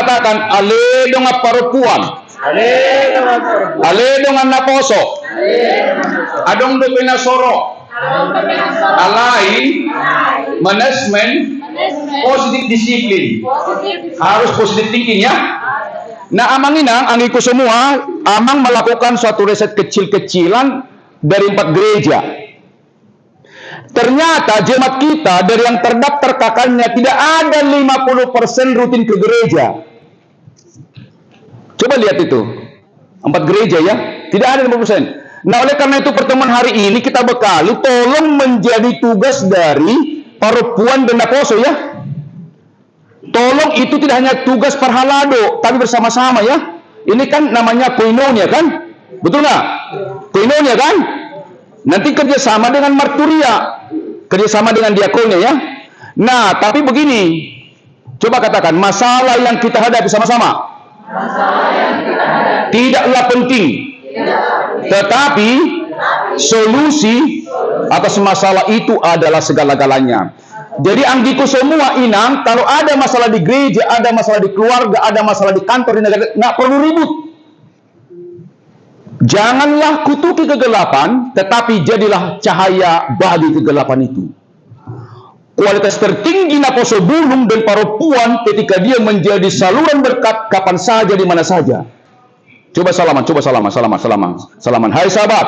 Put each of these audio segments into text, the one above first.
katakan ale dong parupuan. Ale dong naposo. Adong do pinasoro. Alai manajemen positif disiplin. Harus positif thinking ya. Nah, amang inang, angiku semua, amang melakukan suatu riset kecil-kecilan dari 4 gereja. Ternyata jemaat kita dari yang terdaftar kakaknya tidak ada 50% rutin ke gereja. Coba lihat itu. 4 gereja ya, tidak ada 50%. Nah, oleh karena itu pertemuan hari ini kita bekali, tolong menjadi tugas dari Parupuan dan Naposo ya. Tolong itu tidak hanya tugas parhalado, tapi bersama-sama ya. Ini kan namanya koinonia kan? Betul nggak? Koinonia kan? Nanti kerjasama dengan marturia, kerjasama dengan diakonnya ya. Nah, tapi begini, coba katakan masalah yang kita hadapi sama-sama. Tidaklah penting, tetapi solusi atas masalah itu adalah segala-galanya. Jadi anggiku semua inang, kalau ada masalah di gereja, ada masalah di keluarga, ada masalah di kantor, di negara, nggak perlu ribut. Janganlah kutuki kegelapan, tetapi jadilah cahaya bagi kegelapan itu. Kualitas tertinggi Naposo Bulung dan Parupuan ketika dia menjadi saluran berkat kapan saja, di mana saja. Coba salaman. Salaman. Hai sahabat.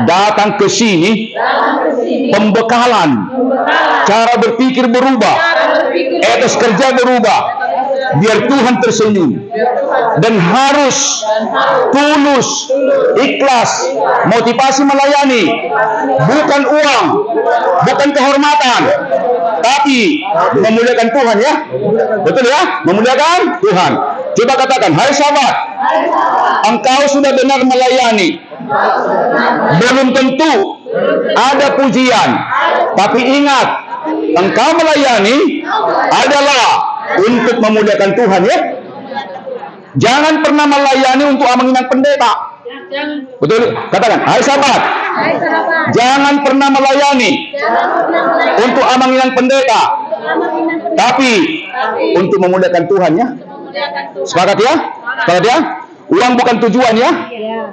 Datang ke sini, pembekalan, cara berpikir berubah, etos kerja berubah, biar Tuhan tersenyum, dan harus tulus, ikhlas, motivasi melayani, bukan uang, bukan kehormatan, tapi memuliakan Tuhan ya, betul ya, memuliakan Tuhan. Coba katakan, hai sahabat, engkau sudah benar melayani. Belum tentu ada pujian, tapi ingat, engkau melayani adalah untuk memuliakan Tuhan ya. Jangan pernah melayani untuk amang-inang pendeta. Betul? Katakan, hai sahabat, jangan pernah melayani untuk amang-inang pendeta, tapi untuk memuliakan Tuhan ya. Sepakat ya? Sepakat ya? Uang bukan tujuan ya.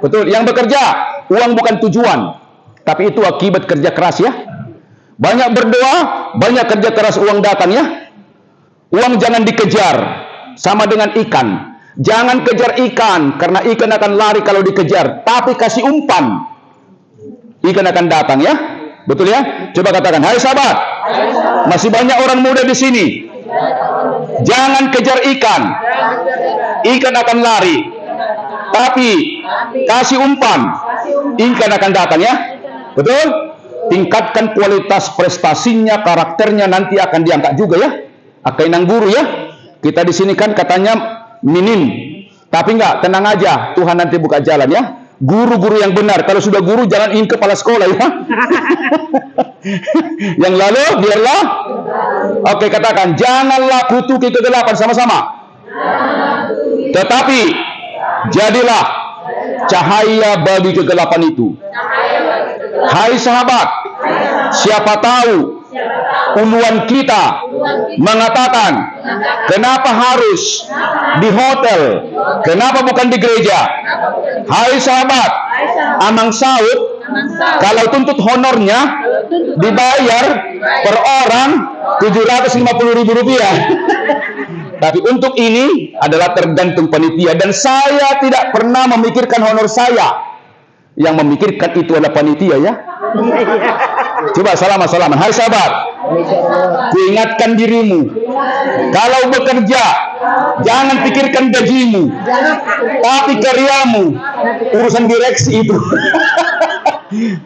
Betul. Yang bekerja, uang bukan tujuan, tapi itu akibat kerja keras ya. Banyak berdoa, banyak kerja keras, uang datang ya. Uang jangan dikejar, sama dengan ikan. Jangan kejar ikan, karena ikan akan lari kalau dikejar. Tapi kasih umpan, ikan akan datang ya. Betul ya? Coba katakan, hai sahabat, masih banyak orang muda di sini. Jangan kejar ikan, ikan akan lari. Tapi kasih umpan, ikan akan datang ya. Betul? Tingkatkan kualitas prestasinya, karakternya, nanti akan diangkat juga ya. Akainang guru ya. Kita di sini kan katanya minim, tapi enggak, tenang aja, Tuhan nanti buka jalan ya. Guru-guru yang benar, kalau sudah guru jangan ingin kepala sekolah ya. Yang lalu biarlah. Oke, katakan, janganlah kutuki kegelapan sama-sama. Tetapi jadilah cahaya bagi kegelapan itu. Hai sahabat, siapa tahu uluan kita mengatakan, kenapa harus di hotel, kenapa bukan di gereja? Hai sahabat, amang saud, kalau tuntut honornya dibayar per orang 750.000 rupiah. Tapi untuk ini adalah tergantung panitia, dan saya tidak pernah memikirkan honor saya. Yang memikirkan itu adalah panitia ya. Coba salaman. Hai sahabat, kuingatkan dirimu, kalau bekerja jangan pikirkan gajimu, tapi karyamu. Urusan direksi itu.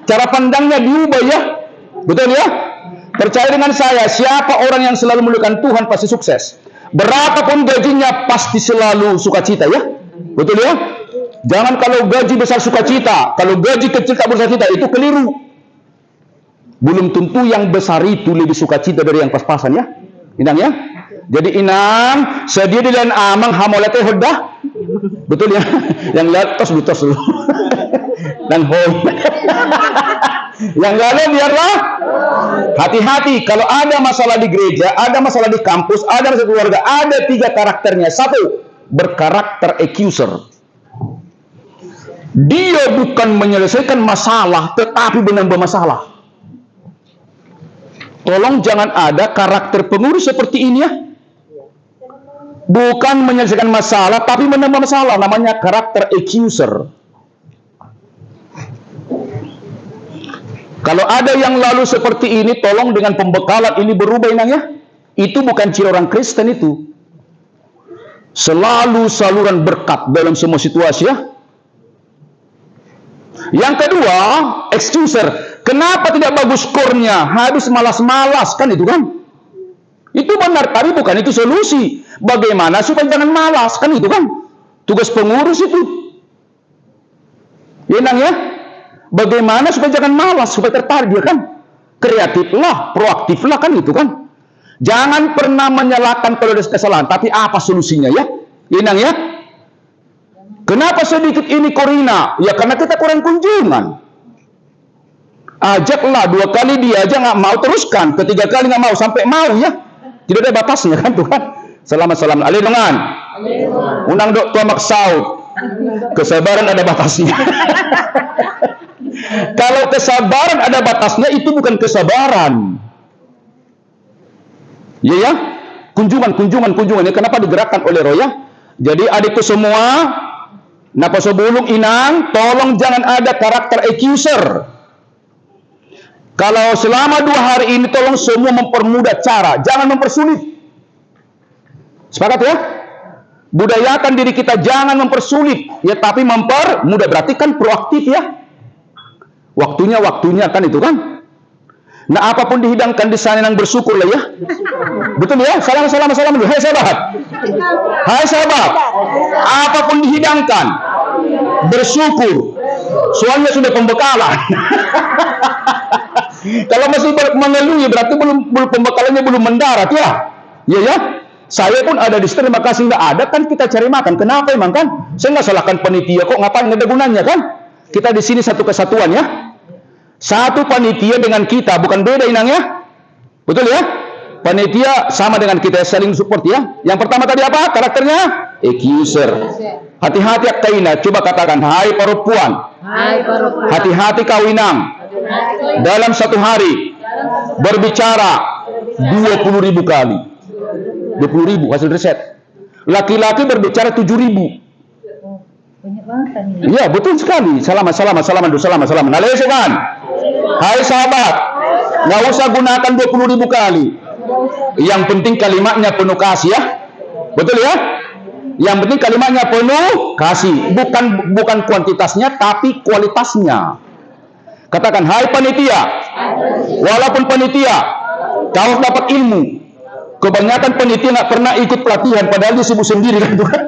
Cara pandangnya diubah ya. Betul ya? Percaya dengan saya, siapa orang yang selalu memuliakan Tuhan pasti sukses. Berapapun gajinya pasti selalu sukacita ya. Betul ya? Jangan kalau gaji besar sukacita, kalau gaji kecil tak bersukacita, itu keliru. Belum tentu yang besar itu lebih sukacita dari yang pas-pasan ya. Inang ya. Jadi inang sedia di lain amang hamolate hodah. Betul ya? Yang lihat tos dulu. Dan home. Yang lalu biarlah. Hati-hati, kalau ada masalah di gereja, ada masalah di kampus, ada masalah di keluarga, ada 3 karakternya. 1, berkarakter accuser. Dia bukan menyelesaikan masalah, tetapi menambah masalah. Tolong jangan ada karakter pengurus seperti ini ya. Bukan menyelesaikan masalah, tapi menambah masalah. Namanya karakter accuser. Kalau ada yang lalu seperti ini, tolong dengan pembekalan ini berubah inang ya. Itu bukan ciri orang Kristen itu. Selalu saluran berkat dalam semua situasi ya. Yang kedua, excuser. Kenapa tidak bagus skornya? Habis malas-malas kan itu kan? Itu benar, tapi bukan itu solusi. Bagaimana supaya jangan malas kan itu kan? Tugas pengurus itu. Ya inang ya. Bagaimana supaya jangan malas, supaya tertarik dia kan? Kreatiflah, proaktiflah kan itu kan? Jangan pernah menyalahkan kalau ada kesalahan, tapi apa solusinya ya? Inang ya? Kenapa sedikit ini Korina? Ya karena kita kurang kunjungan. Ajaklah 2 kali dia aja nggak mau, teruskan. Ketiga kali nggak mau, sampai mau ya. Tidak ada batasnya kan Tuhan. Selamat-selamat. Ali dengan. Unang dok tua maksud. Kesabaran ada batasnya. Kalau kesabaran ada batasnya, itu bukan kesabaran. Ya ya, kunjungan ya. Kenapa digerakkan oleh Roh ya? Jadi adikku semua, napa sebelum inang, tolong jangan ada karakter accuser. Kalau selama 2 hari ini, tolong semua mempermudah cara, jangan mempersulit. Sepakat ya? Budayakan diri kita, jangan mempersulit, ya tapi mempermudah. Berarti kan proaktif ya. Waktunya kan itu kan. Nah apapun dihidangkan di sana yang bersyukur lah ya. Betul ya. Salam dulu. Hai sahabat. Apapun dihidangkan bersyukur. Soalnya sudah pembekalan. Kalau masih mengeluh berarti belum pembekalannya belum mendarat ya. Ya ya. Saya pun ada di situ, terima kasih nggak ada kan kita cari makan. Kenapa emang kan? Saya nggak salahkan panitia kok, ngapain, nggak ada gunanya kan? Kita di sini satu kesatuan ya. Satu panitia dengan kita, bukan beda inang ya. Betul ya? Panitia sama dengan kita, saling support ya. Yang pertama tadi apa? Karakternya accuser. Hati-hati Akaina, coba katakan, hai perempuan. Hati-hati kau inang. Dalam 1 hari berbicara 20.000 kali. 20.000 hasil riset. Laki-laki berbicara 7.000. Banyak banget kan ini. Iya, betul sekali. Salaman. Kan? Hai sahabat, nggak usah gunakan 20.000 kali. Yang penting kalimatnya penuh kasih ya. Betul ya? Yang penting kalimatnya penuh kasih. Bukan kuantitasnya, tapi kualitasnya. Katakan, hai panitia. Walaupun panitia, kau dapat ilmu. Kebanyakan panitia nggak pernah ikut pelatihan, padahal dia sibuk sendiri kan Tuhan.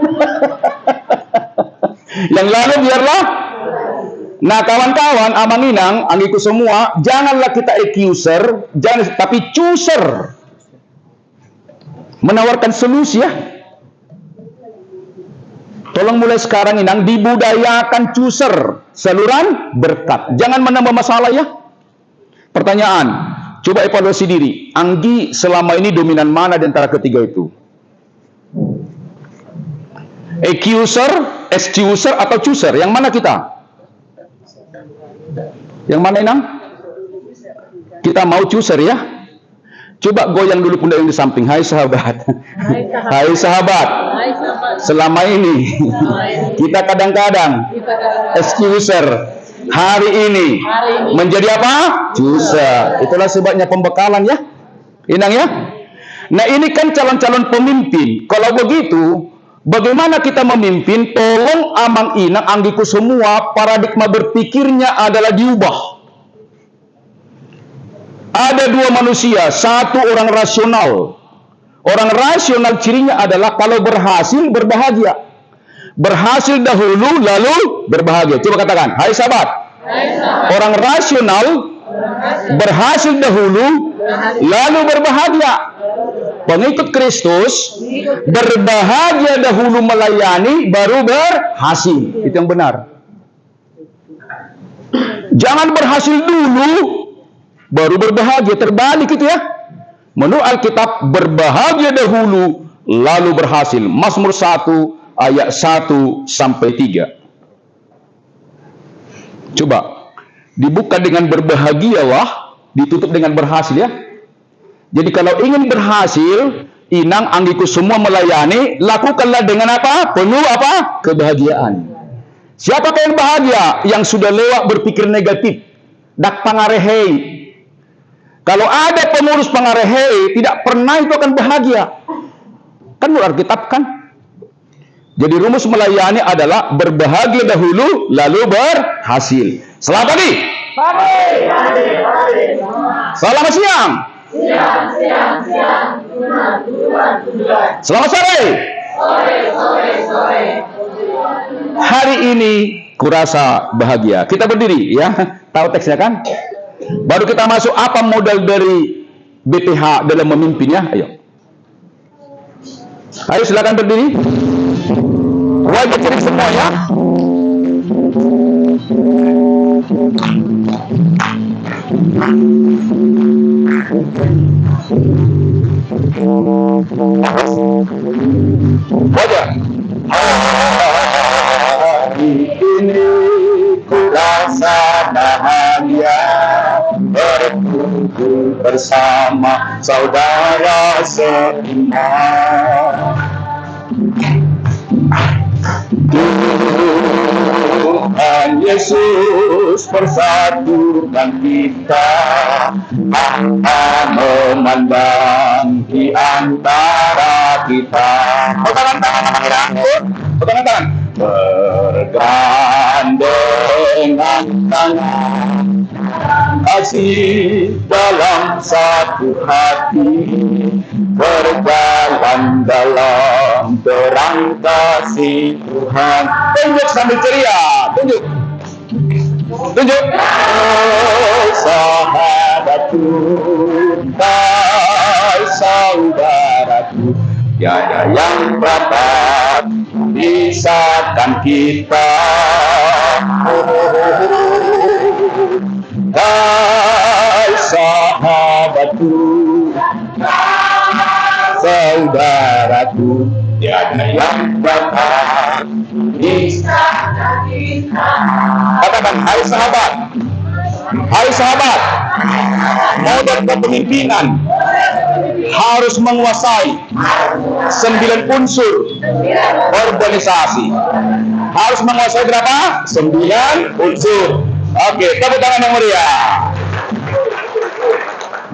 Yang lalu biarlah. Nah kawan-kawan, amanginang, anggiku semua, janganlah kita accuser, tapi chooser. Menawarkan solusi ya. Tolong mulai sekarang inang, dibudayakan chooser, saluran berkat. Jangan menambah masalah ya. Pertanyaan, coba evaluasi diri. Anggi selama ini dominan mana di antara ketiga itu? Accuser, excuser, atau chooser? Yang mana kita? Yang mana inang? Kita mau chooser ya. Coba goyang dulu pundak yang di samping. Hai sahabat. Hai sahabat. Selama ini kita kadang-kadang excuser. Hari ini menjadi apa? Chooser. Itulah sebabnya pembekalan ya. Inang ya. Nah ini kan calon-calon pemimpin. Kalau begitu, bagaimana kita memimpin? Tolong amang inang, anggiku semua, paradigma berpikirnya adalah diubah. Ada 2 manusia, satu orang rasional. Orang rasional cirinya adalah kalau berhasil berbahagia. Berhasil dahulu lalu berbahagia. Coba katakan, hai sahabat. Orang rasional berhasil dahulu lalu berbahagia. Pengikut Kristus berbahagia dahulu melayani baru berhasil. Itu yang benar. Jangan berhasil dulu baru berbahagia. Terbalik itu ya. Menurut Alkitab, berbahagia dahulu, lalu berhasil. Mazmur 1 ayat 1 sampai 3. Coba dibuka dengan berbahagialah, ditutup dengan berhasil ya. Jadi kalau ingin berhasil, inang anggiku semua melayani, lakukanlah dengan apa? Penuh apa? Kebahagiaan. Siapakah yang bahagia? Yang sudah lewat berpikir negatif. Dak pangarehei. Kalau ada pengurus pangarehei, tidak pernah itu akan bahagia. Kan menurut Alkitab kan? Jadi rumus melayani adalah berbahagia dahulu, lalu berhasil. Selamat pagi. Selamat siang. Selamat sore. Hari ini kurasa bahagia. Kita berdiri ya. Tahu teksnya kan? Baru kita masuk apa modal dari BPH dalam memimpinnya. Ayo silakan berdiri. Wajah cerik semua ya. Wajah. Hari ini kurasa bahagia berkumpul bersama saudara seiman. Tuhan Yesus persatukan kita, Maha memandang di antara kita. Tangan bergandengan tangan, kasih dalam satu hati, berjalan dalam terang kasih Tuhan. Tunjuk sambil ceria, tunjuk. Oh sahabatku, hai saudaraku, tiada yang dapat pisahkan kita. Hai sahabatku, saudaraku, tiada yang dapat pisahkan kita. Katakan, hai sahabat, hai sahabat, modal kepemimpinan harus menguasai 9 unsur organisasi. Harus menguasai berapa? 9 unsur. Oke, tepuk tangan yang meriah.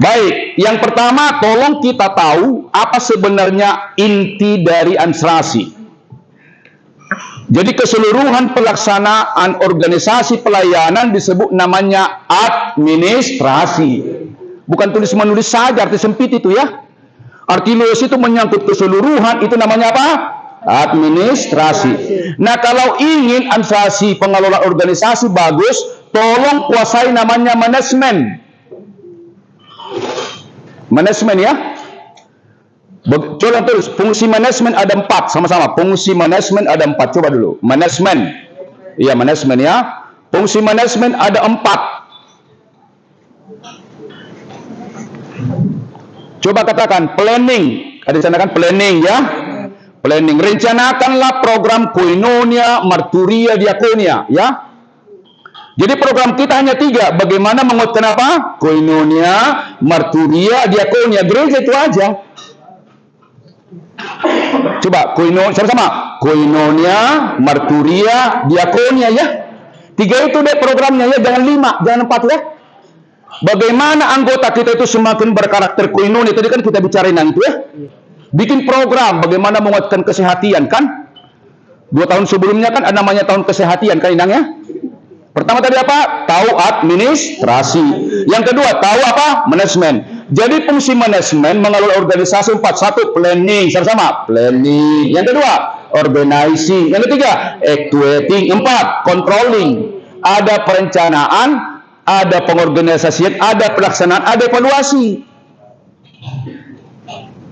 Baik, yang pertama tolong kita tahu apa sebenarnya inti dari administrasi. Jadi keseluruhan pelaksanaan organisasi pelayanan disebut namanya administrasi. Bukan tulis-menulis saja, arti sempit itu ya. Arti luas itu menyangkut keseluruhan, itu namanya apa? Administrasi. Nah, kalau ingin administrasi pengelola organisasi bagus, tolong kuasai namanya manajemen. Manajemen ya. Coba terus, fungsi manajemen ada 4 sama-sama. Fungsi manajemen ada 4. Coba dulu. Manajemen. Iya, manajemen ya. Fungsi manajemen ada 4. Coba katakan planning. Ada di sana kan planning ya. Planning. Rencanakanlah program koinonia, marturia, diakonia ya. Jadi program kita hanya 3. Bagaimana menguatkan apa? Koinonia, marturia, diakonia. Gereja itu aja. Coba koinonia sama-sama. Koinonia, marturia, diakonia ya. 3 itu deh programnya ya, jangan 5, jangan 4 ya. Bagaimana anggota kita itu semakin berkarakter koinonia, tadi kan kita bicarain itu ya. Bikin program bagaimana menguatkan kesehatan kan. 2 tahun sebelumnya kan ada namanya tahun kesehatan kan Inang ya. Pertama tadi apa? Tahu administrasi. Yang kedua, tahu apa? Manajemen. Jadi fungsi manajemen mengelola organisasi 4. 1, planning. Sama-sama. Planning. Yang kedua, organizing. Yang ketiga, actuating. 4, controlling. Ada perencanaan, ada pengorganisasian, ada pelaksanaan, ada evaluasi.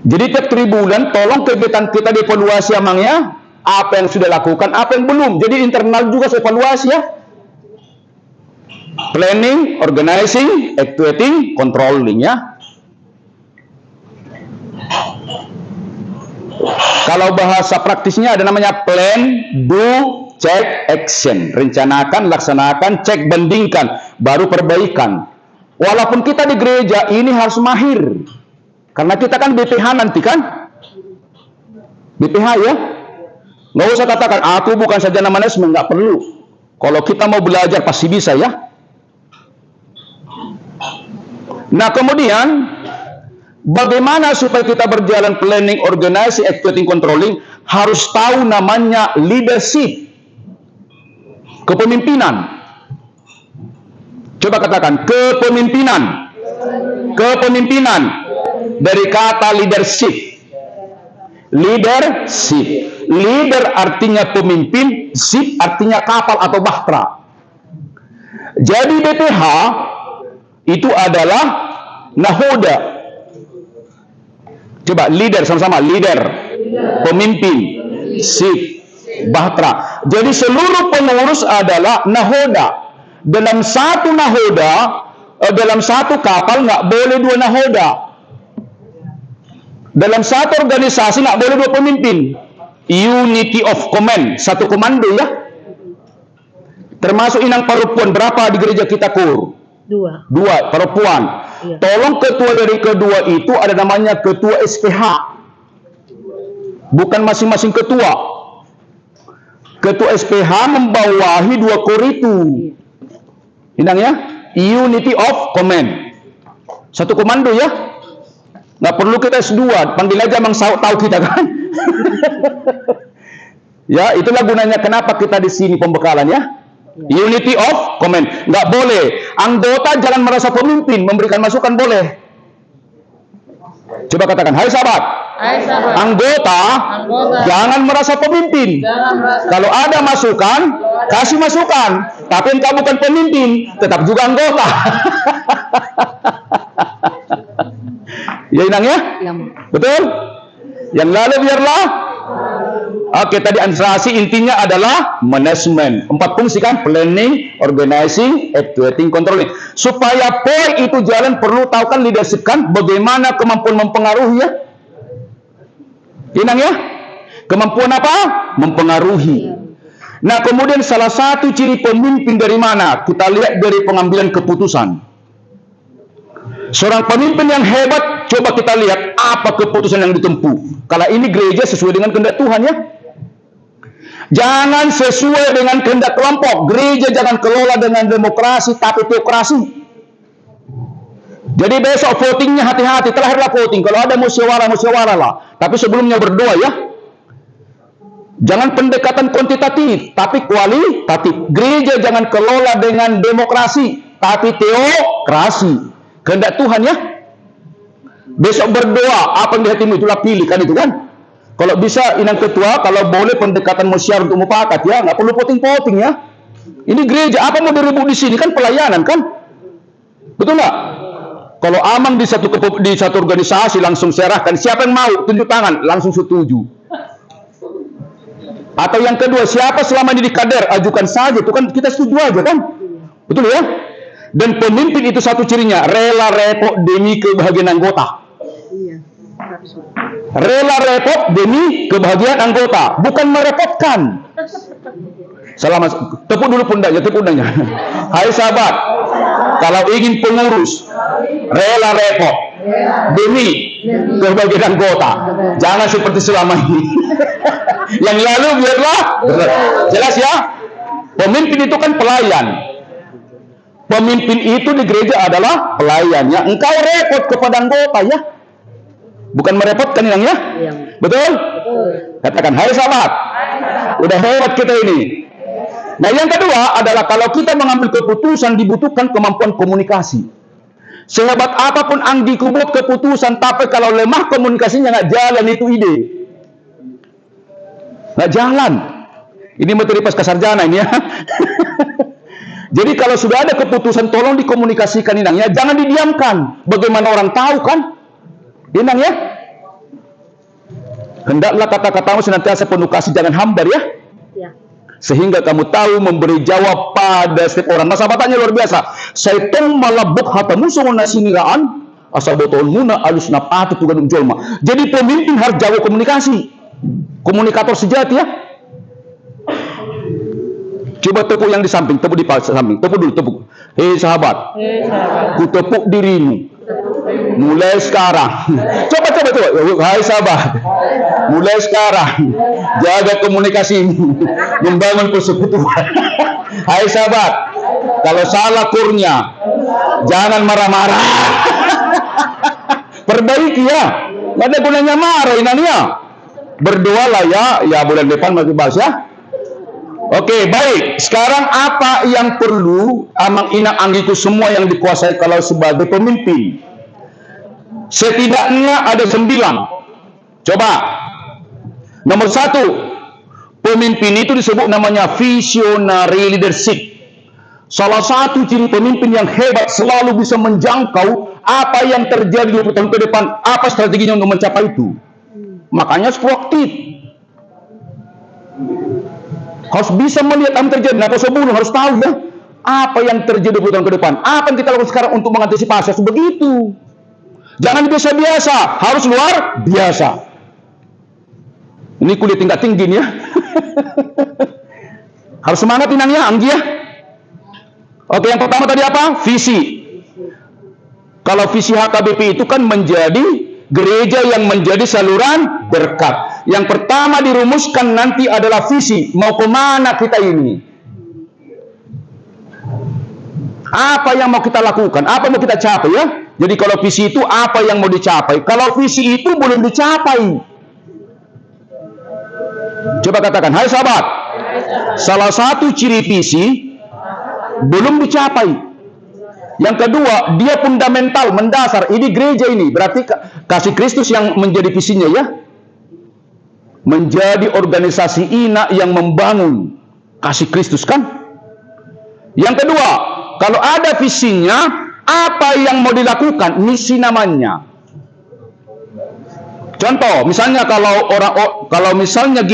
Jadi tiap 3 bulan, tolong kegiatan kita dievaluasi amangnya. Apa yang sudah lakukan, apa yang belum. Jadi internal juga evaluasi ya. Planning, organizing, actuating, controlling ya. Kalau bahasa praktisnya ada namanya plan, do, check, action. Rencanakan, laksanakan, cek, bandingkan, baru perbaikan. Walaupun kita di gereja ini harus mahir. Karena kita kan BPH nanti kan. BPH ya. Nggak usah katakan, aku bukan sarjana manajemen, nggak perlu. Kalau kita mau belajar pasti bisa ya. Nah kemudian, bagaimana supaya kita berjalan planning, organizing, actuating, controlling? Harus tahu namanya leadership. Kepemimpinan. Coba katakan, kepemimpinan. Kepemimpinan. Dari kata leadership. Leadership. Leader artinya pemimpin, ship artinya kapal atau bahtera. Jadi BPH itu adalah nahoda. Coba leader sama-sama, leader, pemimpin, ship, bahtera. Jadi seluruh pengurus adalah nahoda. Dalam satu nahoda, dalam satu kapal nggak boleh dua nahoda. Dalam satu organisasi nggak boleh dua pemimpin. Unity of command, satu komando ya. Termasuk inang perempuan berapa di gereja kita kur? Dua perempuan. Iya. Tolong ketua dari kedua itu ada namanya ketua SPH. Bukan masing-masing ketua. Ketua SPH membawahi dua kor itu. Inang ya, unity of command. Satu komando ya. Nggak perlu kita S2, panggil aja Mang Saud tahu kita kan. Ya, itulah gunanya kenapa kita di sini pembekalan ya. Unity of command. Nggak boleh. Anggota jangan merasa pemimpin, memberikan masukan boleh. Coba katakan, hai sahabat. Hai sahabat. Anggota jangan merasa pemimpin. Kalau ada masukan, kasih masukan. Tapi engkau bukan pemimpin, tetap juga anggota. Ya Inang ya? Betul? Yang lalu biarlah. Oke, tadi administrasi intinya adalah manajemen. 4 fungsi kan? Planning, organizing, actuating, controlling. Supaya POI itu jalan perlu tahu kan leadership kan? Bagaimana kemampuan mempengaruhi ya? Inang ya? Kemampuan apa? Mempengaruhi. Nah, kemudian salah satu ciri pemimpin dari mana? Kita lihat dari pengambilan keputusan. Seorang pemimpin yang hebat, coba kita lihat apa keputusan yang ditempuh. Kalau ini gereja sesuai dengan kehendak Tuhan ya. Jangan sesuai dengan kehendak kelompok. Gereja jangan kelola dengan demokrasi tapi teokrasi. Jadi besok votingnya hati-hati, terakhirlah voting. Kalau ada musyawarah lah. Tapi sebelumnya berdoa ya. Jangan pendekatan kuantitatif tapi kualitatif. Gereja jangan kelola dengan demokrasi tapi teokrasi. Kehendak Tuhan ya. Besok berdoa, apa yang di hatimu itulah pilih kan itu kan. Kalau bisa inang ketua, kalau boleh pendekatan musyawarah untuk mufakat ya, nggak perlu voting ya. Ini gereja, apa mau diribut di sini kan pelayanan kan. Betul nggak? Kalau amang di satu organisasi langsung serahkan, siapa yang mau tunjuk tangan langsung setuju. Atau yang kedua, siapa selama ini di kader ajukan saja, itu kan kita setuju aja kan. Betul ya? Dan pemimpin itu satu cirinya, rela repot demi kebahagiaan anggota. Rela repot demi kebahagiaan anggota, bukan merepotkan. Selamat, tepuk dulu pundaknya, tepuk pundaknya. Hai sahabat, kalau ingin pengurus, rela repot demi kebahagiaan anggota. Jangan seperti selama ini. Yang lalu biarlah, jelas ya. Pemimpin itu kan pelayan. Pemimpin itu di gereja adalah pelayannya. Engkau repot kepada anggota ya. Bukan merepotkan yang ya. Betul? Katakan, hai sahabat. Udah hebat kita ini. Nah yang kedua adalah kalau kita mengambil keputusan dibutuhkan kemampuan komunikasi. Sehebat apapun Anggi buat keputusan, tapi kalau lemah komunikasinya nggak jalan itu ide. Nggak jalan. Ini materi pasca sarjana ini ya. Jadi kalau sudah ada keputusan tolong dikomunikasikan Inang ya, jangan didiamkan. Bagaimana orang tahu kan? Inang ya. Hendaklah kata-katamu senantiasa penuh kasih, jangan hambar ya. Ya. Sehingga kamu tahu memberi jawab pada setiap orang. Masa batanya luar biasa. Saitong malabok hatamu songon nasiniraan asal botol muna alus napati tugan jolma. Jadi pemimpin harus jago komunikasi. Komunikator sejati ya. Coba tepuk yang di samping, tepuk di samping, tepuk dulu, tepuk. Hei sahabat, ku tepuk dirimu. Mulai sekarang. Coba. Hai sahabat. Mulai sekarang jaga komunikasimu, membangun persekutuan. Hai sahabat, kalau salah kurnya jangan marah-marah. Perbaiki ya. Nggak ada gunanya marah inania. Berdoalah ya bulan depan masih bahas ya. Oke, baik. Sekarang apa yang perlu amang inang anggiku semua yang dikuasai kalau sebagai pemimpin? Setidaknya ada 9. Coba. Nomor 1, pemimpin itu disebut namanya visionary leadership. Salah satu ciri pemimpin yang hebat selalu bisa menjangkau apa yang terjadi 20 tahun ke depan, apa strateginya untuk mencapai itu. Makanya harus proaktif. Harus bisa melihat apa yang terjadi. Nah, sebelum harus tahu ya apa yang terjadi 20 tahun ke depan. Apa yang kita lakukan sekarang untuk mengantisipasi begitu. Jangan biasa-biasa, harus luar biasa. Ini kuliah tingkat tinggi nih ya. Harus semangat inangnya, Anggi ya. Oke, yang pertama tadi apa? Visi. Kalau visi HKBP itu kan menjadi gereja yang menjadi saluran berkat. Yang pertama dirumuskan nanti adalah visi. Mau kemana kita ini? Apa yang mau kita lakukan? Apa mau kita capai ya? Jadi kalau visi itu apa yang mau dicapai? Kalau visi itu belum dicapai. Coba katakan, hai sahabat. Salah satu ciri visi belum dicapai. Yang kedua, dia fundamental, mendasar. Ini gereja ini, berarti kasih Kristus yang menjadi visinya ya. Menjadi organisasi ina yang membangun kasih Kristus kan. Yang kedua, kalau ada visinya, apa yang mau dilakukan? Misi namanya. Contoh, misalnya kalau misalnya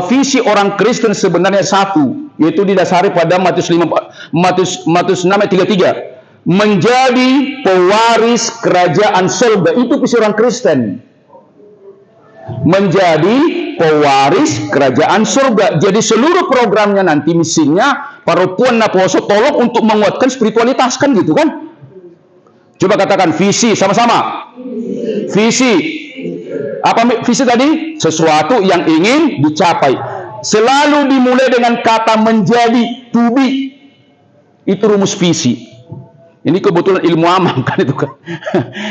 visi orang Kristen sebenarnya satu, yaitu didasari pada Matius 6:33, menjadi pewaris kerajaan surga. Itu visi orang Kristen. Menjadi pewaris kerajaan surga. Jadi seluruh programnya nanti misinya Paropuan Naposo tolong untuk menguatkan spiritualitas kan gitu kan? Coba katakan visi sama-sama. Visi. Apa visi tadi? Sesuatu yang ingin dicapai. Selalu dimulai dengan kata menjadi, to be. Itu rumus visi. Ini kebetulan ilmu amang kan itu kan.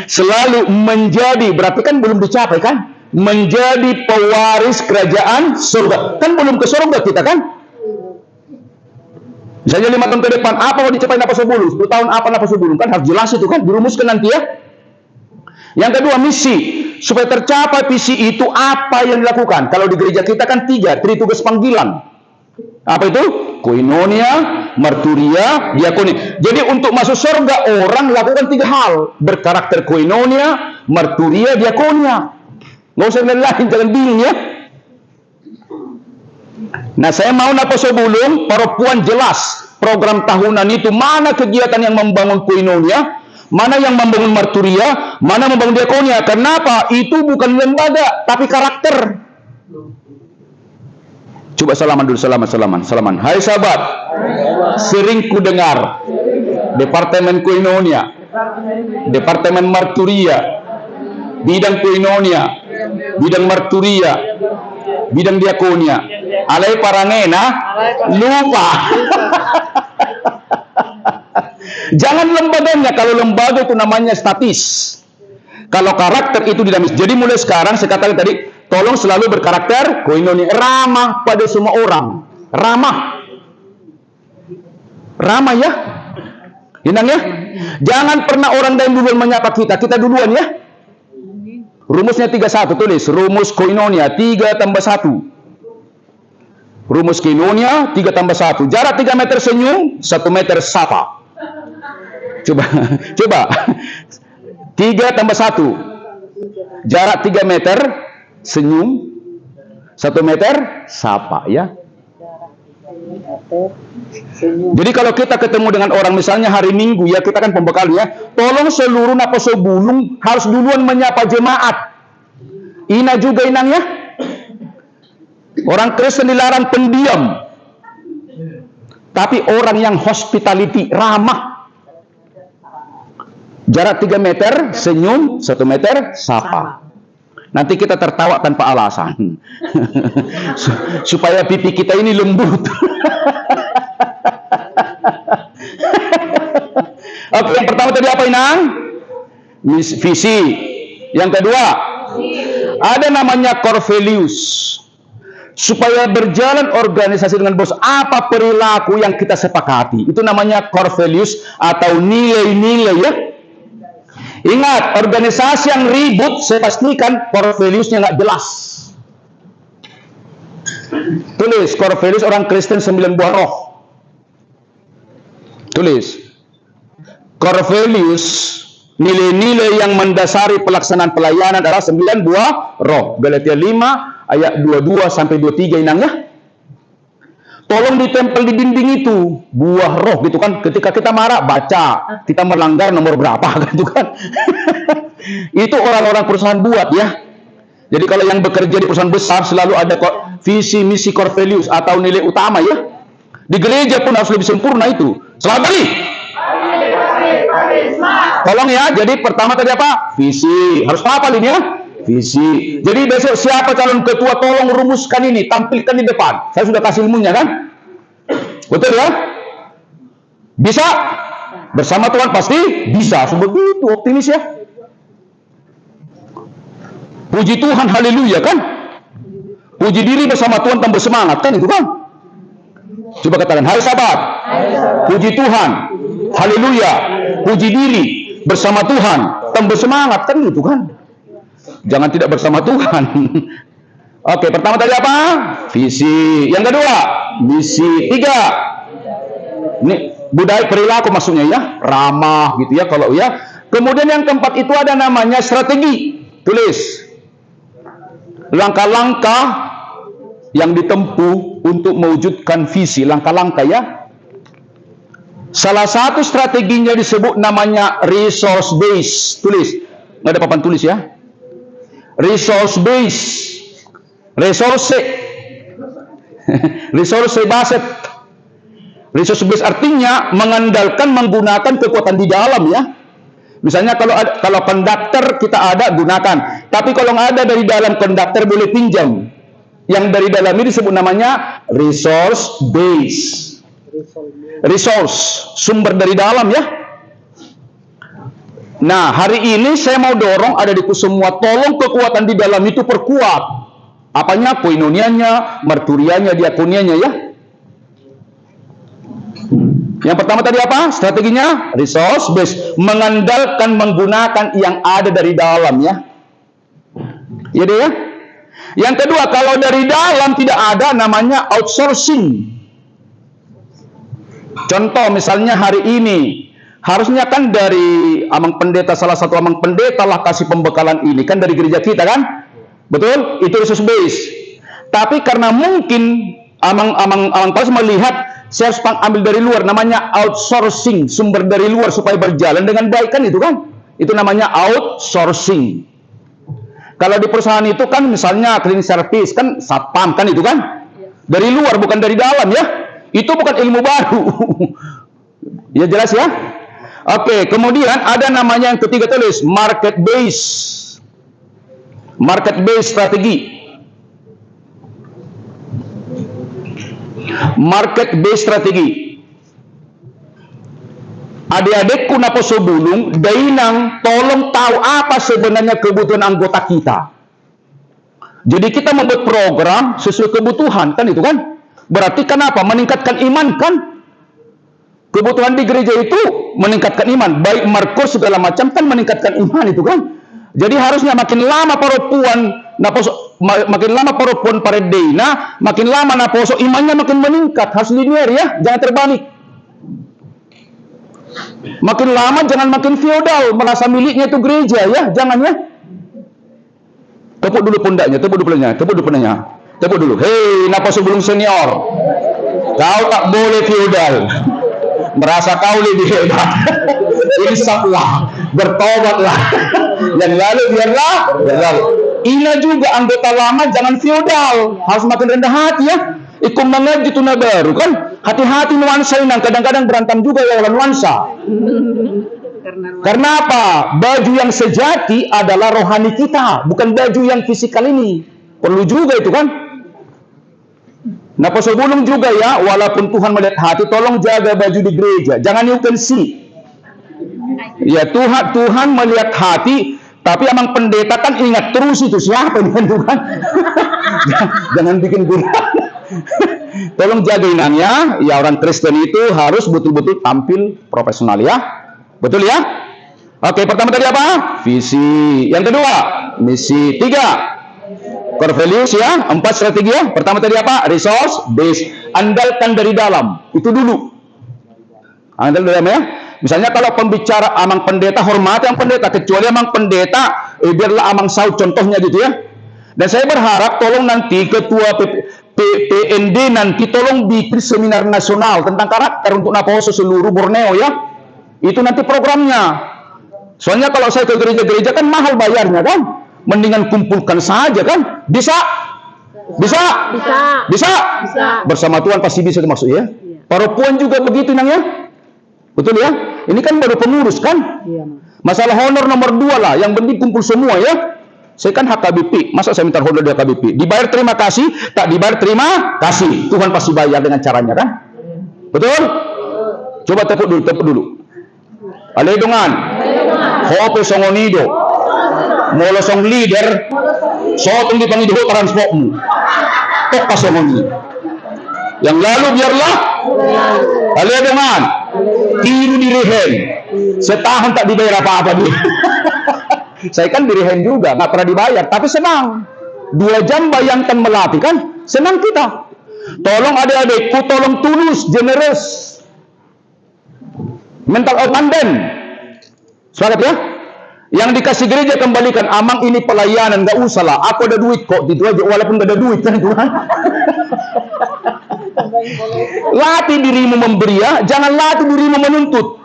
Selalu menjadi, berarti kan belum dicapai kan? Menjadi pewaris kerajaan surga. Kan belum ke surga kita kan? Misalnya 5 tahun ke depan, apa mau dicapai Naposo Bulung? 10 tahun apa Naposo Bulung? Kan harus jelas itu kan, dirumuskan nanti ya. Yang kedua, misi. Supaya tercapai visi itu apa yang dilakukan? Kalau di gereja kita kan 3 tugas panggilan. Apa itu? Koinonia, marturia, diakonia. Jadi untuk masuk surga orang lakukan 3 hal. Berkarakter koinonia, marturia, diakonia. Nggak usah lain, jangan bingung ya. Nah, saya mau Naposo Bulung, Paropuan jelas program tahunan itu mana kegiatan yang membangun koinonia, mana yang membangun marturia, mana membangun diakonia. Kenapa? Itu bukan lembaga, tapi karakter. Coba salaman dulu, salaman. Hai sahabat, sering ku dengar Departemen Koinonia, Departemen Marturia, bidang koinonia, bidang marturia, bidang diakonia. Alai parangena lupa. Jangan lembaganya. Kalau lembaga itu namanya statis. Kalau karakter itu dinamis. Jadi mulai sekarang saya katakan tadi, tolong selalu berkarakter koinonia, ramah pada semua orang. Ramah ya. Inang ya. Jangan pernah orang lain duluan menyapa kita. Kita duluan ya. Rumusnya 31, tulis. Rumus koinonia 3+1. Rumus koinonia 3+1. Jarak 3 meter senyum, 1 meter sapa. Coba. 3+1. Jarak 3 meter senyum, 1 meter sapa ya. Meter senyum. Jadi kalau kita ketemu dengan orang misalnya hari Minggu ya, kita kan pembekalnya, tolong seluruh naposo bulung harus duluan menyapa jemaat. Ina juga inangnya. Orang Kristen dilarang pendiam. Tapi orang yang hospitality, ramah. Jarak 3 meter, senyum, 1 meter, sapa. Nanti kita tertawa tanpa alasan. Supaya pipi kita ini lembut. Oke, yang pertama tadi apa, Inang? Visi. Yang kedua, ada namanya core values. Supaya berjalan organisasi dengan bos, apa perilaku yang kita sepakati? Itu namanya core values atau nilai-nilai ya. Ingat, organisasi yang ribut, saya pastikan core values-nya nggak jelas. Tulis, core values orang Kristen 9 buah roh. Tulis, core values, nilai-nilai yang mendasari pelaksanaan pelayanan adalah 9 buah roh. Galatia 5, ayat 22 sampai 23 Inang ya. Tolong ditempel di dinding itu buah roh gitu kan. Ketika kita marah baca, kita melanggar nomor berapa gitu kan. Itu orang-orang perusahaan buat ya. Jadi kalau yang bekerja di perusahaan besar selalu ada visi, misi, core values atau nilai utama ya. Di gereja pun harus lebih sempurna itu. Selamat pagi. Tolong ya. Jadi pertama tadi apa? Visi. Harus hafal ini ya. Visi. Jadi besok siapa calon ketua tolong rumuskan ini, tampilkan di depan. Saya sudah kasih ilmunya kan? Betul ya? Bisa? Bersama Tuhan pasti bisa. Begitu optimis ya. Puji Tuhan, haleluya kan? Puji diri bersama Tuhan tambah semangat kan itu kan? Coba katakan, hai sahabat. Puji Tuhan, haleluya. Puji diri bersama Tuhan tambah semangat kan itu kan? Jangan tidak bersama Tuhan. Oke, pertama tadi apa? Visi. Yang kedua, misi. 3. Ini budaya perilaku maksudnya ya, ramah gitu ya kalau ya. Kemudian yang keempat itu ada namanya strategi. Tulis. Langkah-langkah yang ditempuh untuk mewujudkan visi, langkah-langkah ya. Salah satu strateginya disebut namanya resource base. Tulis. Nggak ada papan tulis ya. Resource base, resource based. Resource base artinya mengandalkan menggunakan kekuatan di dalam ya. Misalnya kalau konduktor kita ada gunakan, tapi kalau nggak ada dari dalam konduktor boleh pinjam. Yang dari dalam ini disebut namanya resource base. Resource, sumber dari dalam ya. Nah, hari ini saya mau dorong ada di semua, tolong kekuatan di dalam itu perkuat. Apanya? Koinonianya, marturianya, diakonianya ya. Yang pertama tadi apa? Strateginya resource base, mengandalkan menggunakan yang ada dari dalam ya. Iya deh ya. Yang kedua, kalau dari dalam tidak ada namanya outsourcing. Contoh misalnya hari ini harusnya kan dari amang pendeta, salah satu amang pendeta lah kasih pembekalan ini kan dari gereja kita kan, betul? Itu resource base. Tapi karena mungkin amang Paulus melihat saya harus ambil dari luar, namanya outsourcing, sumber dari luar supaya berjalan dengan baik kan itu kan? Itu namanya outsourcing. Kalau di perusahaan itu kan misalnya cleaning service kan satpam kan itu kan? Dari luar bukan dari dalam ya. Itu bukan ilmu baru. Ya jelas ya? Oke, kemudian ada namanya yang ketiga tulis market base. Market base strategi. Market base strategi. Adik-adikku naposo bulung, dainang tolong tahu apa sebenarnya kebutuhan anggota kita. Jadi kita membuat program sesuai kebutuhan kan itu kan? Berarti kenapa? Meningkatkan iman kan? Kebutuhan di gereja itu meningkatkan iman, baik Markus segala macam kan meningkatkan iman itu kan. Jadi harusnya makin lama perempuan naposo, makin lama perempuan paredena, makin lama naposo imannya makin meningkat, harus linear ya, jangan terbalik. Makin lama jangan makin feodal, merasa miliknya itu gereja ya, jangan ya. Tepuk dulu pundaknya, tepuk dulu pundaknya. Tepuk dulu. Hei, napa sebelum senior? Kau tak boleh feodal. Merasa kau lebih hebat. Insaflah, bertobatlah. Yang lalu biarlah berlalu. Ina juga anggota lama jangan feodal, harus makin rendah hati ya. Ikut mengaji tuna baru kan. Hati-hati nuansa ini, kadang-kadang berantem juga ya nuansa. Karena apa? Baju yang sejati adalah rohani kita, bukan baju yang fisikal ini. Perlu juga itu kan. Nah, sebelum juga ya, walaupun Tuhan melihat hati, tolong jaga baju di gereja. Jangan you can see. Ya, Tuhan melihat hati, tapi emang pendeta kan ingat terus itu siapa ini kan Tuhan. Jangan bikin guna. Tolong jaga inangnya. Ya, orang Kristen itu harus betul-betul tampil profesional ya. Betul ya? Oke, pertama tadi apa? Visi. Yang kedua, misi. 3, core values ya. 4 strategi ya. Pertama tadi apa? Resource base. Andalkan dari dalam. Itu dulu. Andal dari dalam ya. Misalnya kalau pembicara amang pendeta, hormati yang pendeta. Kecuali amang pendeta, biarlah amang saud contohnya gitu ya. Dan saya berharap tolong nanti ketua PND nanti tolong bikin seminar nasional tentang karakter untuk Naposo seluruh Borneo ya. Itu nanti programnya. Soalnya kalau saya ke gereja-gereja kan mahal bayarnya kan. Mendingan kumpulkan saja kan. Bisa? Bersama Tuhan pasti bisa itu maksudnya. Para puan juga begitu nang ya. Betul ya? Ini kan baru pengurus kan? Masalah honor nomor 2 lah. Yang penting kumpul semua ya. Saya kan HKBP. Masa saya minta honor dari HKBP? Dibayar terima kasih, tak dibayar terima kasih. Tuhan pasti bayar dengan caranya kan? Betul? Coba tepuk dulu. Aledongan. Hope songonido. Molo song leader. Sotong dipanggil transportmu. Tok pasongoni. Yang lalu biarlah. Aledongan. Tiru direhen. Setahun tak dibayar apa-apa dia. Saya kan direhen juga, nggak pernah dibayar, tapi senang. 2 jam bayangkan melatih kan, senang kita. Tolong adik-adikku, tolong tulus, generous. Mental abandon. Semangat ya. Yang dikasih gereja kembalikan. Amang ini pelayanan, nggak usah lah. Aku ada duit kok, itu aja. Walaupun nggak ada duit kan Tuhan. Latih dirimu memberi ya, jangan latih dirimu menuntut.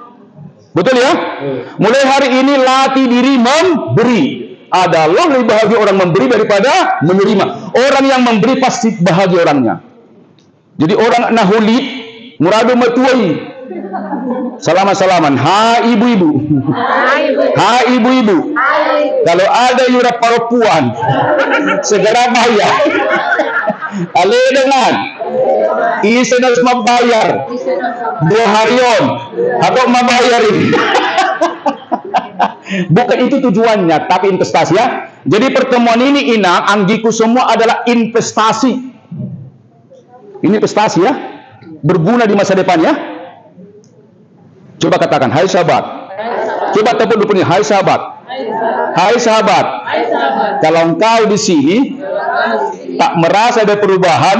Betul ya? Mulai hari ini latih diri memberi. Adalah lebih bahagia orang memberi daripada menerima. Orang yang memberi pasti bahagia orangnya. Jadi orang nahulit, muradu matuai. Salaman. Hai ibu-ibu. Hai ibu-ibu. Kalau ada yurat perempuan, segera bayar. Aledongan. Isa na mabayar. 2 harion. Ako mabayarin. Bukan itu tujuannya, tapi investasi ya. Jadi pertemuan ini Inang, anggiku semua adalah investasi. Ini investasi ya. Berguna di masa depan ya. Coba katakan, hai sahabat. Coba tepuk dulu punya, hai sahabat. Hai sahabat. Kalau engkau di sini tak merasa ada perubahan,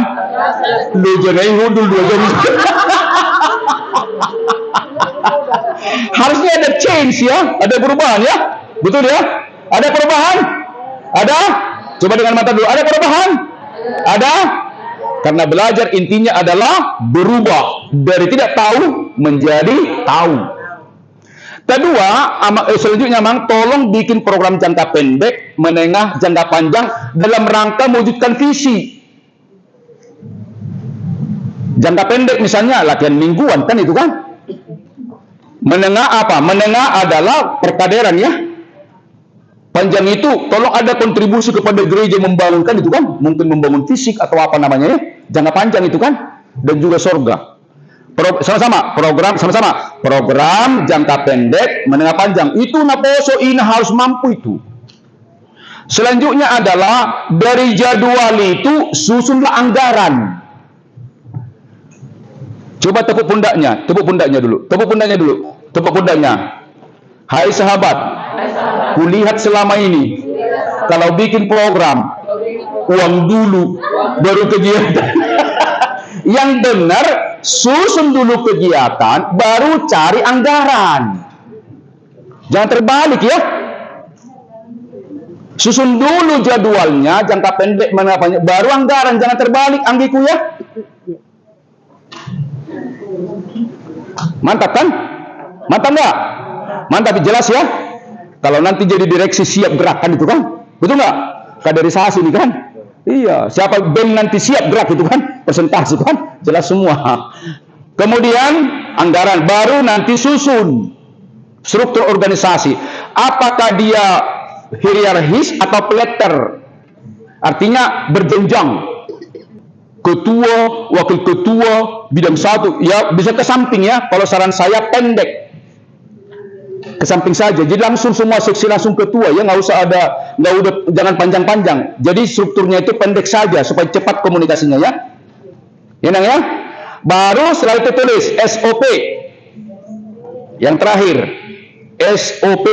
lu jangan hudul 2 jam. Harusnya ada change ya, ada perubahan ya. Betul ya? Ada perubahan? Ada? Coba dengan mata dulu, ada perubahan? Ada? Karena belajar intinya adalah berubah dari tidak tahu menjadi tahu. Kedua, selanjutnya Mang, tolong bikin program jangka pendek, menengah, jangka panjang dalam rangka mewujudkan visi. Jangka pendek misalnya latihan mingguan kan itu kan. Menengah apa? Menengah adalah perkaderan ya. Panjang itu tolong ada kontribusi kepada gereja membangunkan itu kan. Mungkin membangun fisik atau apa namanya ya. Jangka panjang itu kan. Dan juga sorga. Sama-sama program jangka pendek, menengah panjang itu Naposo ini harus mampu itu. Selanjutnya adalah dari jadwal itu susunlah anggaran. Coba tepuk pundaknya dulu. Tepuk pundaknya. Hai sahabat, kulihat selama ini kalau bikin program uang dulu baru kegiatan. Yang benar susun dulu kegiatan, baru cari anggaran. Jangan terbalik ya. Susun dulu jadwalnya, jangka pendek mana banyak, baru anggaran, jangan terbalik anggiku ya. Mantap kan? Mantap nggak? Mantap, jelas ya? Kalau nanti jadi direksi siap gerakan itu kan? Betul nggak? Kaderisasi ini kan? Iya, siapa BEM nanti siap gerak itu kan? Presentasi kan? Jelas semua. Kemudian anggaran, baru nanti susun struktur organisasi. Apakah dia hierarkis atau plater? Artinya berjenjang. Ketua, wakil ketua, bidang satu, ya bisa ke samping ya. Kalau saran saya pendek, ke samping saja. Jadi langsung semua seksi langsung ketua ya, jangan panjang-panjang. Jadi strukturnya itu pendek saja supaya cepat komunikasinya ya. Ya, Nang ya. Baru setelah itu tulis SOP. Yang terakhir SOP,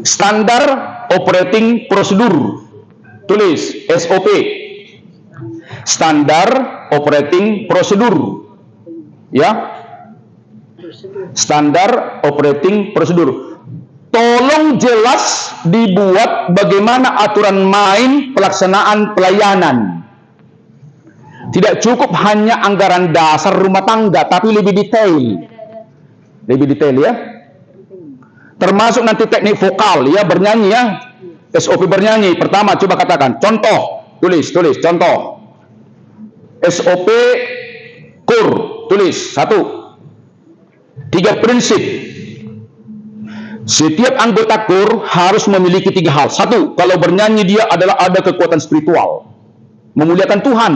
Standar Operating Procedure. Tulis SOP, Standar Operating Procedure. Ya. Standar Operating Procedure. Tolong jelas dibuat bagaimana aturan main pelaksanaan pelayanan. Tidak cukup hanya anggaran dasar rumah tangga, tapi lebih detail. Lebih detail ya. Termasuk nanti teknik vokal ya, bernyanyi ya. SOP bernyanyi. Pertama coba katakan, contoh. Tulis contoh. SOP KUR, tulis 1. 3 prinsip. Setiap anggota KUR harus memiliki 3 hal. 1, kalau bernyanyi dia adalah ada kekuatan spiritual, memuliakan Tuhan,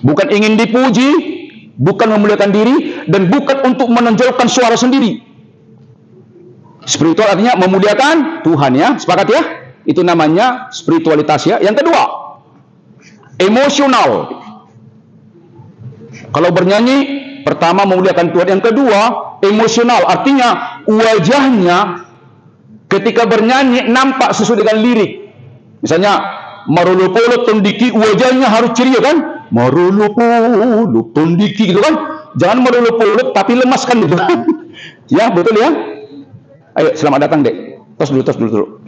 bukan ingin dipuji, bukan memuliakan diri, dan bukan untuk menonjolkan suara sendiri. Spiritual artinya memuliakan Tuhan ya, sepakat ya? Itu namanya spiritualitas ya. Yang kedua, emosional. Kalau bernyanyi, pertama memuliakan Tuhan, yang kedua emosional, artinya wajahnya ketika bernyanyi nampak sesuai dengan lirik. Misalnya marulupolo tondiki, wajahnya harus ceria kan? Marulupolo tondiki gitu kan? Jangan marulupolo tapi lemas kan gitu. Ya, betul ya? Ayo, selamat datang, Dek. Tos dulu.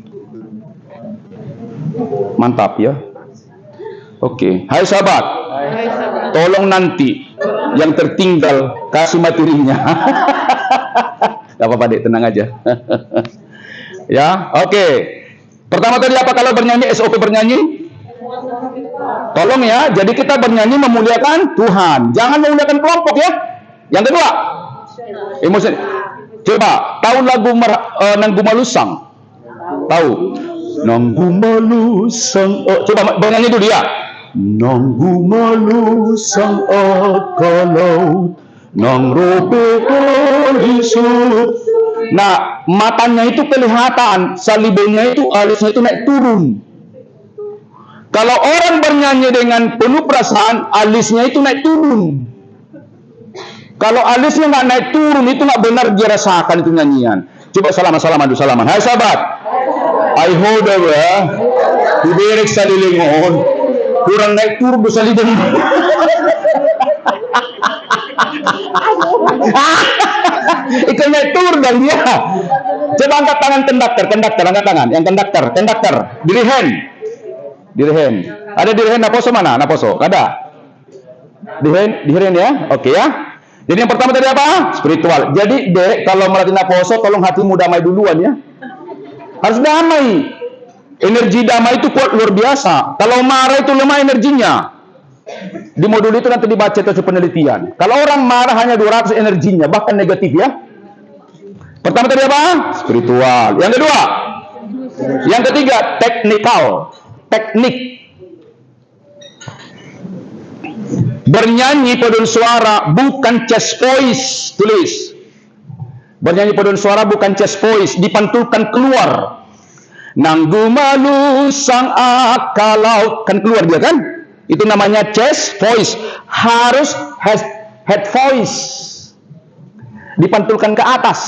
Mantap ya. Oke. Hai sahabat. Tolong nanti yang tertinggal kasih materinya. Gak apa-apa, Dek, tenang aja. Ya, oke. Pertama tadi apa kalau bernyanyi, SOP bernyanyi? Tolong ya, jadi kita bernyanyi memuliakan Tuhan. Jangan memuliakan kelompok ya. Yang kedua, emosi. Coba, tahu lagu Nanggumalusang? Tahu? Nanggumalusang. Oh, coba bernyanyi dulu ya. Nanggumalusang akalau nang robe kalisut. Nah, matanya itu kelihatan, salibonya itu, alisnya itu naik turun. Kalau orang bernyanyi dengan penuh perasaan, alisnya itu naik turun. Kalau alisnya nggak naik turun, itu nggak benar dia rasakan itu nyanyian. Coba salaman dulu. Hai sahabat, I hold ya, diberek salilingon, kurang naik turun dosa lidang. Ikan naik turun dan dia. Coba angkat tangan konduktor, angkat tangan. Yang konduktor, direhen. Ada direhen Naposo mana? Naposo, ada. Direhen ya, oke ya. Jadi yang pertama tadi apa? Spiritual. Jadi Dek, kalau melatih Naposo, tolong hatimu damai duluan ya. Harus damai. Energi damai itu kuat luar biasa. Kalau marah itu lemah energinya. Di modul itu nanti dibaca itu penelitian. Kalau orang marah hanya 200 energinya, bahkan negatif ya. Pertama tadi apa? Spiritual. Yang kedua, yang ketiga, teknikal. Teknik. Bernyanyi paduan suara bukan chest voice. Tulis. Bernyanyi paduan suara bukan chest voice, dipantulkan keluar. Nanggumalu sang akalau, kan keluar dia kan? Itu namanya chest voice. Harus head voice, dipantulkan ke atas.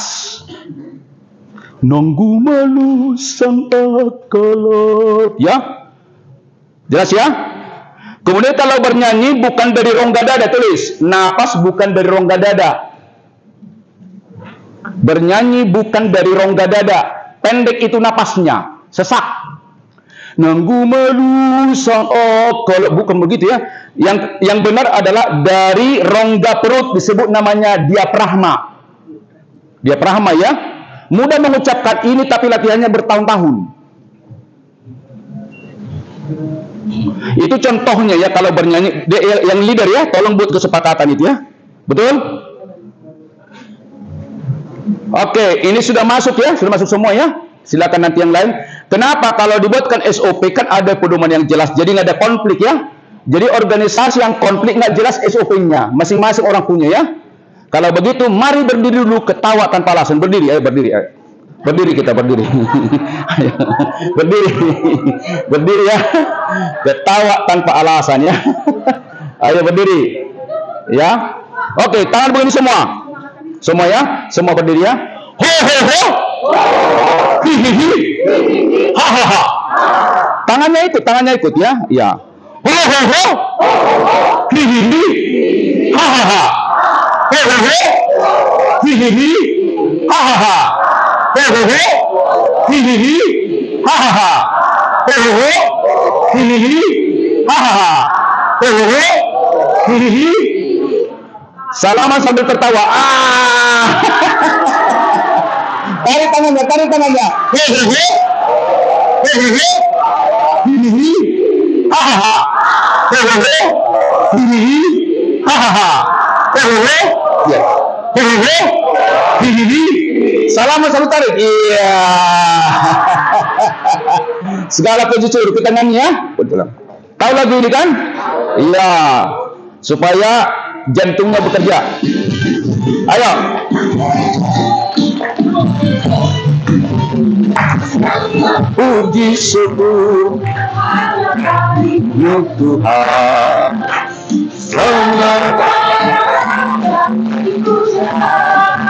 Nanggumalu sang akalau, ya? Jelas ya? Kemudian kalau bernyanyi bukan dari rongga dada, tulis. Napas bukan dari rongga dada. Bernyanyi bukan dari rongga dada. Pendek itu napasnya, sesak. Nanggu melusan, oh, kalau bukan begitu ya. Yang benar adalah dari rongga perut disebut namanya diafragma. Diafragma ya. Mudah mengucapkan ini tapi latihannya bertahun-tahun. Itu contohnya ya kalau bernyanyi. Yang leader ya, tolong buat kesepakatan itu ya. Betul? Oke, ini sudah masuk ya, sudah masuk semua ya. Silakan nanti yang lain. Kenapa? Kalau dibuatkan SOP kan ada pedoman yang jelas, jadi nggak ada konflik ya. Jadi organisasi yang konflik nggak jelas SOP-nya, masing-masing orang punya ya. Kalau begitu, mari berdiri dulu, ketawa tanpa alasan. Berdiri, ayo berdiri. Ayo. Berdiri kita, berdiri. Ayo. Berdiri. Berdiri ya. Ketawa tanpa alasan ya. Ayo berdiri. Ya. Oke, tangan begini semua. Semua ya, semua berdiri ya. Ho ho ho. Hi hi hi. Ha ha ha. Tangannya ikut ya. Ya. Ho ho ho. Hi hi hi. Ha ha ha. Ho ho ho. Hi hi hi. Ha ha ha. Ho ho ho. Hi hi hi. Ha ha ha. Ho ho ho. Hi hi hi. Ha ha ha. Ho ho ho. Hi hi hi. Salaman sambil tertawa. Tarik tangannya. Hehehe. Hehehe. Hihihi. Hahaha. Hehehe. Hihihi. Hahaha. Hehehe. Hehehe. Hihihi. Salaman sambil tarik. Iya. Segala puji syukur ke tangannya. Betul. Tahu lagu ini kan? Iya. Supaya jantungnya bekerja. Ayo. Puji syukur Tuhan.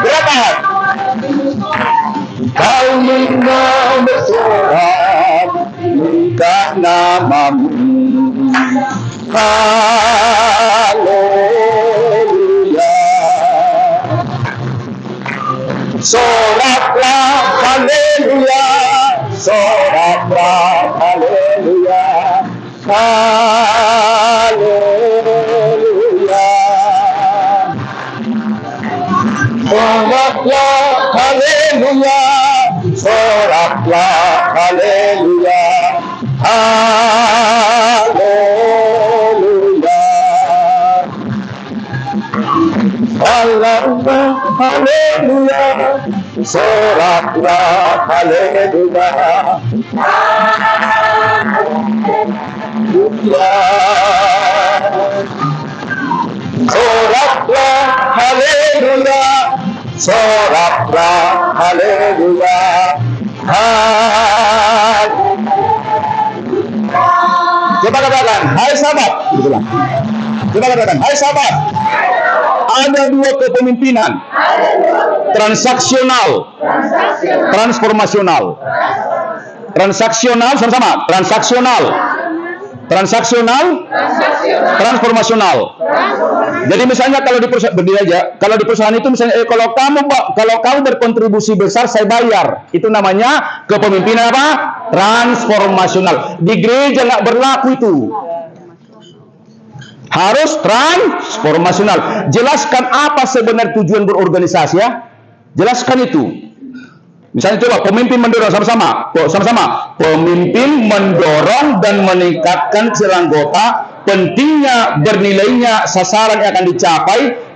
Berapa? Kau menang bersorak bukan namamu. Haleluya. Soraklah haleluya. Soraklah haleluya. Haleluya. Soraklah haleluya. Soraklah haleluya. Haleluya. Haleluya. Soraklah haleluya. Soraklah haleluya. Soraklah haleluya. Coba katakan, hai sahabat. Coba katakan, hai sahabat. Ada dua kepemimpinan. Transaksional. Transformasional. Transaksional sama-sama. Transaksional. Transaksional. Transformasional. Jadi misalnya kalau di perusahaan berdiri aja, kalau di perusahaan itu misalnya kalau kamu berkontribusi besar saya bayar. Itu namanya kepemimpinan apa? Transformasional. Di gereja nggak berlaku itu. Harus transformasional. Jelaskan apa sebenarnya tujuan berorganisasi ya. Jelaskan itu. Misalnya coba pemimpin mendorong sama-sama. Pemimpin mendorong dan meningkatkan anggota. Pentingnya bernilainya sasaran yang akan dicapai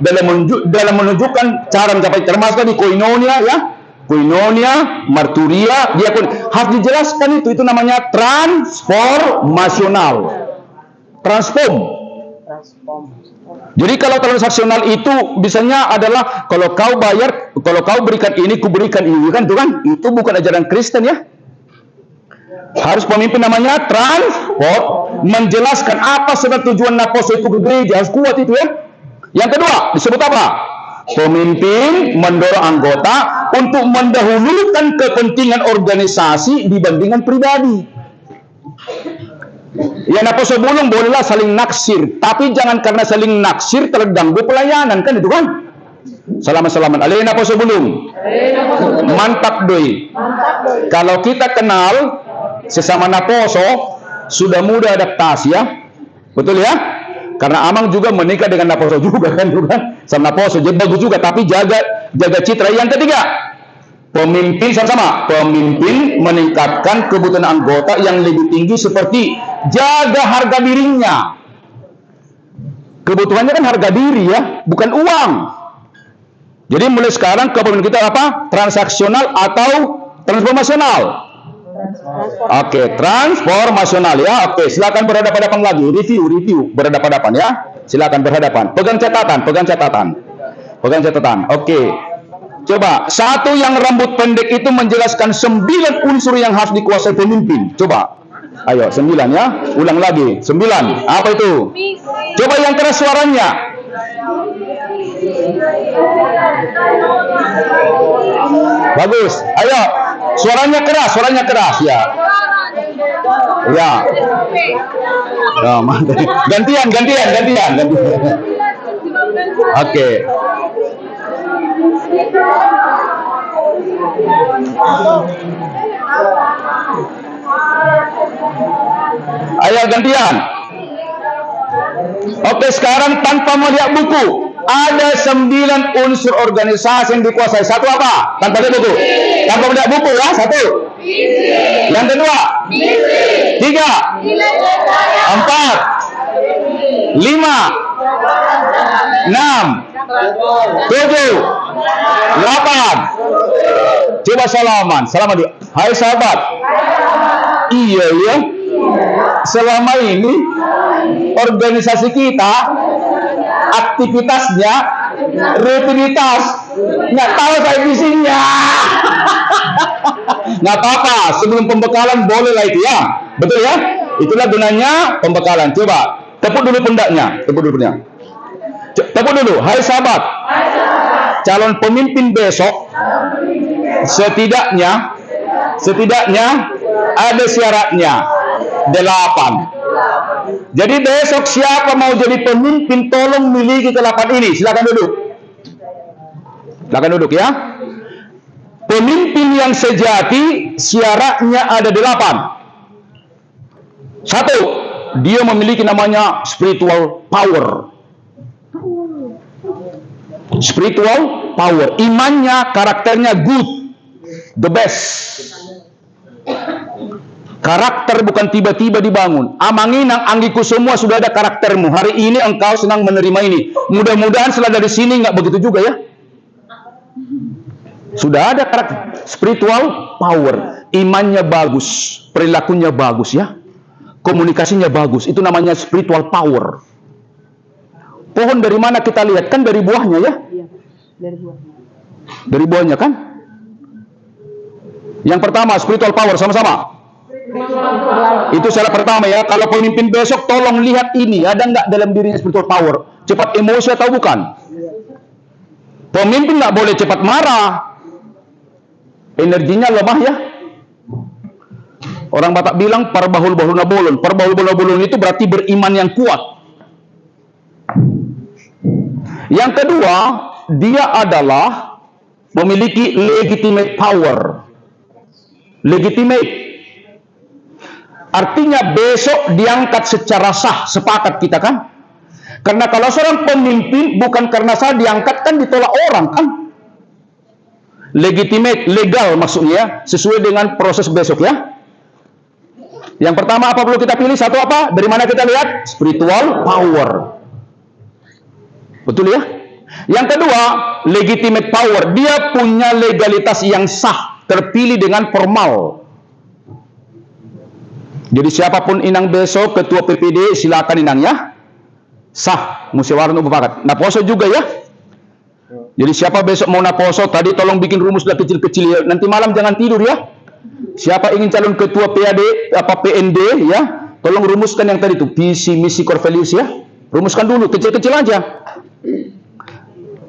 dalam menunjukkan cara mencapai, termasuk di koinonia ya. Koinonia, marturia, diakon. Harus dijelaskan itu namanya transformasional. Transform. Jadi kalau transaksional itu biasanya adalah kalau kau bayar, kalau kau berikan ini, ku berikan ini kan, itu kan? Itu bukan ajaran Kristen ya. Harus pemimpin namanya transform, menjelaskan apa sebenarnya tujuan apostol itu ke gereja, harus kuat itu ya. Yang kedua disebut apa? Pemimpin mendorong anggota untuk mendahulukan kepentingan organisasi dibandingkan pribadi. Ya napa sebelum bolehlah saling naksir, tapi jangan karena saling naksir terganggu pelayanan kan itu kan? Salaman-salaman. Alena po sebelum. Mantap doi. Kalau kita kenal sesama Naposo, sudah mudah adaptasi ya. Betul ya? Karena Amang juga menikah dengan Naposo juga kan, sama Naposo. Jadi bagus juga, tapi jaga citra. Yang ketiga, pemimpin sama-sama. Pemimpin meningkatkan kebutuhan anggota yang lebih tinggi seperti jaga harga dirinya. Kebutuhannya kan harga diri ya, bukan uang. Jadi mulai sekarang kepemimpinan kita apa? Transaksional atau transformasional? Oke, transformasional ya. Oke, silakan berhadapan-hadapan lagi. Review berhadapan-hadapan ya. Silakan berhadapan. Pegang catatan. Oke. Coba, satu yang rambut pendek itu menjelaskan 9 unsur yang harus dikuasai pemimpin. Coba. Ayo, 9 ya. Ulang lagi. 9. Apa itu? Coba yang keras suaranya. Bagus. Ayo. Suaranya keras ya. Ya. Ya, gantian. Oke. Ayo gantian. Oke, sekarang tanpa melihat buku, ada 9 unsur organisasi yang dikuasai. Satu apa? Tanpa melihat buku. Tanpa melihat buku ya. Satu. Yang kedua. 3. 4. 5. 6. 7. 8. Coba salaman dulu. Hai sahabat. Iya ya. Selama ini organisasi kita aktivitasnya rutinitas, nggak tahu saya visinya. Nggak apa-apa, sebelum pembekalan boleh lah itu ya, betul ya. Itulah gunanya pembekalan. Coba tepuk dulu pundaknya. Tepuk dulu. Hai sahabat, calon pemimpin besok setidaknya ada syaratnya 8. Jadi besok siapa mau jadi pemimpin, tolong miliki ke-8 ini. Silakan duduk ya. Pemimpin yang sejati syaratnya ada 8. 1, dia memiliki namanya spiritual power. Imannya, karakternya good, the best. Karakter bukan tiba-tiba dibangun. Amanginang anggiku semua sudah ada karaktermu. Hari ini engkau senang menerima ini. Mudah-mudahan setelah dari sini nggak begitu juga ya. Sudah ada karakter. Spiritual power. Imannya bagus. Perilakunya bagus ya. Komunikasinya bagus. Itu namanya spiritual power. Pohon dari mana kita lihat? Kan dari buahnya ya. Dari buahnya kan. Yang pertama spiritual power sama-sama. Itu syarat pertama ya. Kalau pemimpin besok tolong lihat ini, ada nggak dalam dirinya spiritual power? Cepat emosi atau bukan? Pemimpin nggak boleh cepat marah. Energinya lemah ya. Orang Batak bilang parbahul-bahulna bolon. Parbahul-bahulna bolon itu berarti beriman yang kuat. Yang kedua, dia adalah memiliki legitimate power. Legitimate. Artinya besok diangkat secara sah, sepakat kita kan? Karena kalau seorang pemimpin bukan karena sah diangkat kan ditolak orang kan? Legitimate, legal maksudnya, sesuai dengan proses besok ya. Yang pertama apa perlu kita pilih? Satu apa? Dari mana kita lihat? Spiritual power. Betul ya? Yang kedua, legitimate power. Dia punya legalitas yang sah, terpilih dengan formal. Jadi siapapun Inang besok ketua PPD silakan Inang ya. Sah, musyawarah mufakat. Naposo juga ya. Jadi siapa besok mau Naposo tadi tolong bikin rumus lah kecil-kecil ya. Nanti malam jangan tidur ya. Siapa ingin calon ketua PAD PND ya, tolong rumuskan yang tadi itu visi misi core values ya. Rumuskan dulu kecil-kecil aja.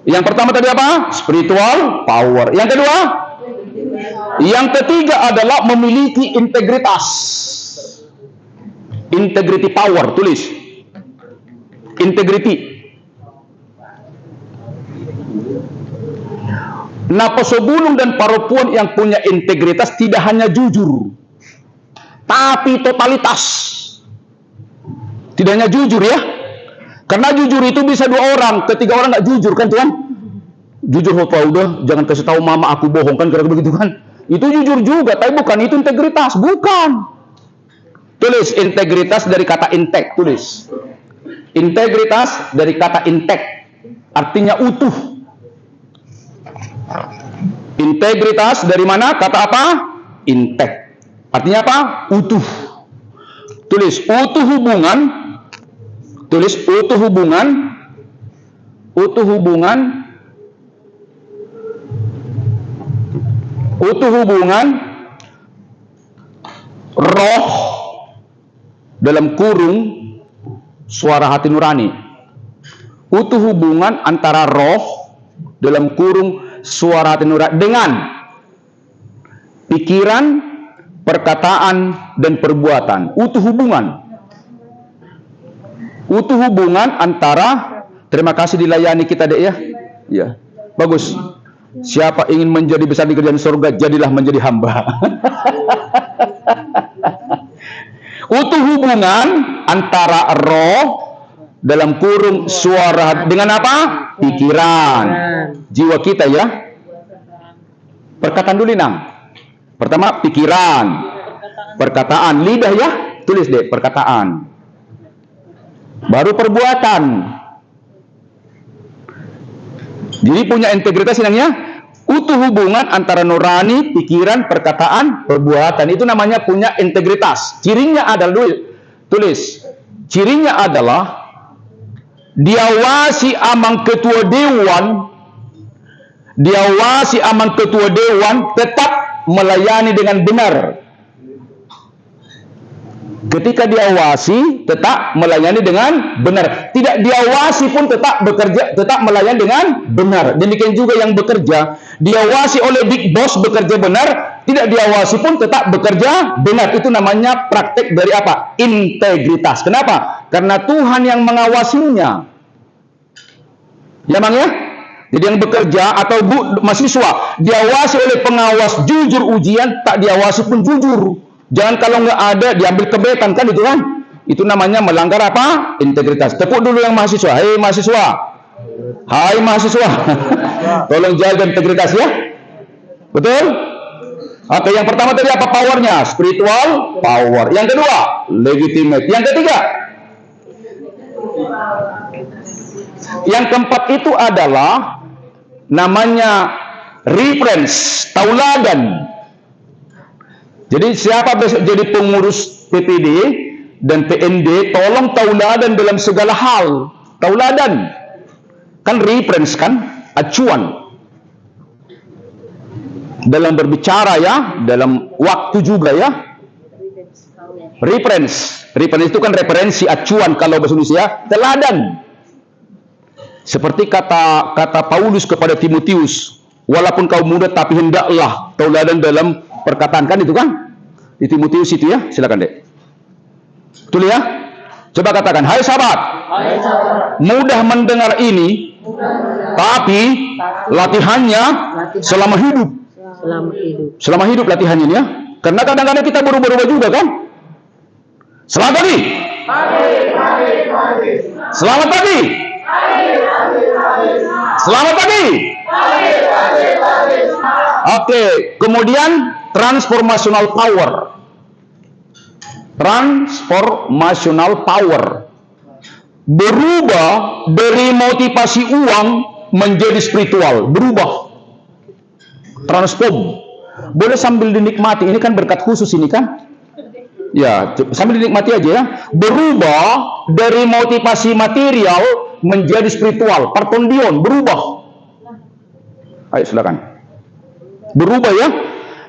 Yang pertama tadi apa? Spiritual power. Yang kedua? Yang ketiga adalah memiliki integritas. Integrity power, tulis. Integrity. Nah, pesobulung dan paropuan yang punya integritas tidak hanya jujur, tapi totalitas. Tidak hanya jujur ya. Karena jujur itu bisa 2 orang, ketiga orang nggak jujur kan Tuhan? Jujur Bapak, udah jangan kasih tahu mama aku bohong kan, kira-kira begitu kan? Itu jujur juga, tapi bukan itu integritas, bukan. Tulis integritas dari kata intek, tulis. Integritas dari kata intek, artinya utuh. Integritas dari mana? Kata apa? Intek. Artinya apa? Utuh. Tulis utuh hubungan. Tulis utuh hubungan. Utuh hubungan. Utuh hubungan roh dalam kurung suara hati nurani. Utuh hubungan antara roh dalam kurung suara hati nurani dengan pikiran, perkataan, dan perbuatan. Utuh hubungan. Utuh hubungan antara, terima kasih dilayani kita dek ya. Ya, bagus. Siapa ingin menjadi besar di kerajaan surga, jadilah menjadi hamba. Utuh hubungan antara roh dalam kurung suara dengan apa? Pikiran, jiwa kita ya. Perkataan dulu Nang. Pertama pikiran, perkataan, lidah ya. Tulis deh perkataan. Baru perbuatan. Jadi punya integritas Nang. Utuh hubungan antara nurani, pikiran, perkataan, perbuatan. Itu namanya punya integritas. Cirinya adalah, tulis, cirinya adalah diawasi amang ketua dewan, diawasi amang ketua dewan tetap melayani dengan benar. Ketika diawasi tetap melayani dengan benar. Tidak diawasi pun tetap bekerja, tetap melayani dengan benar. Demikian juga yang bekerja, diawasi oleh big boss bekerja benar, tidak diawasi pun tetap bekerja benar. Itu namanya praktek dari apa? Integritas. Kenapa? Karena Tuhan yang mengawasinya. Ya Bang ya? Jadi yang bekerja atau mahasiswa diawasi oleh pengawas jujur ujian, tak diawasi pun jujur. Jangan kalau nggak ada diambil kebetan kan itu kan? Itu namanya melanggar apa? Integritas. Tepuk dulu yang mahasiswa. Hei mahasiswa. Hai mahasiswa. Tolong jaga integritas ya. Betul? Oke, yang pertama tadi apa powernya? Spiritual power. Yang kedua, legitimate. Yang ketiga, yang keempat itu adalah namanya reference, tauladan. Jadi siapa besok jadi pengurus PPD dan PND, tolong tauladan dalam segala hal. Tauladan. Kan reference kan? Acuan. Dalam berbicara ya, dalam waktu juga ya. Reference. Reference itu kan referensi, acuan kalau bahasa Indonesia. Teladan. Seperti kata Paulus kepada Timotius, walaupun kau muda tapi hendaklah tauladan dalam perkataan, kan itu kan? Di Timotius itu ya, silakan dek. Tulis ya. Coba katakan, hai sahabat. Mudah mendengar ini, tapi latihannya selama hidup. Selama hidup latihannya ya. Karena kadang-kadang kita berubah-ubah juga kan? Selamat pagi. Selamat pagi. Selamat pagi. Oke, kemudian transformational power. Transformational power. Berubah dari motivasi uang menjadi spiritual. Berubah. Transform. Boleh sambil dinikmati. Ini kan berkat khusus ini kan? Ya, sambil dinikmati aja ya. Berubah dari motivasi material menjadi spiritual. Partondion. Berubah. Ayo silakan. Berubah ya.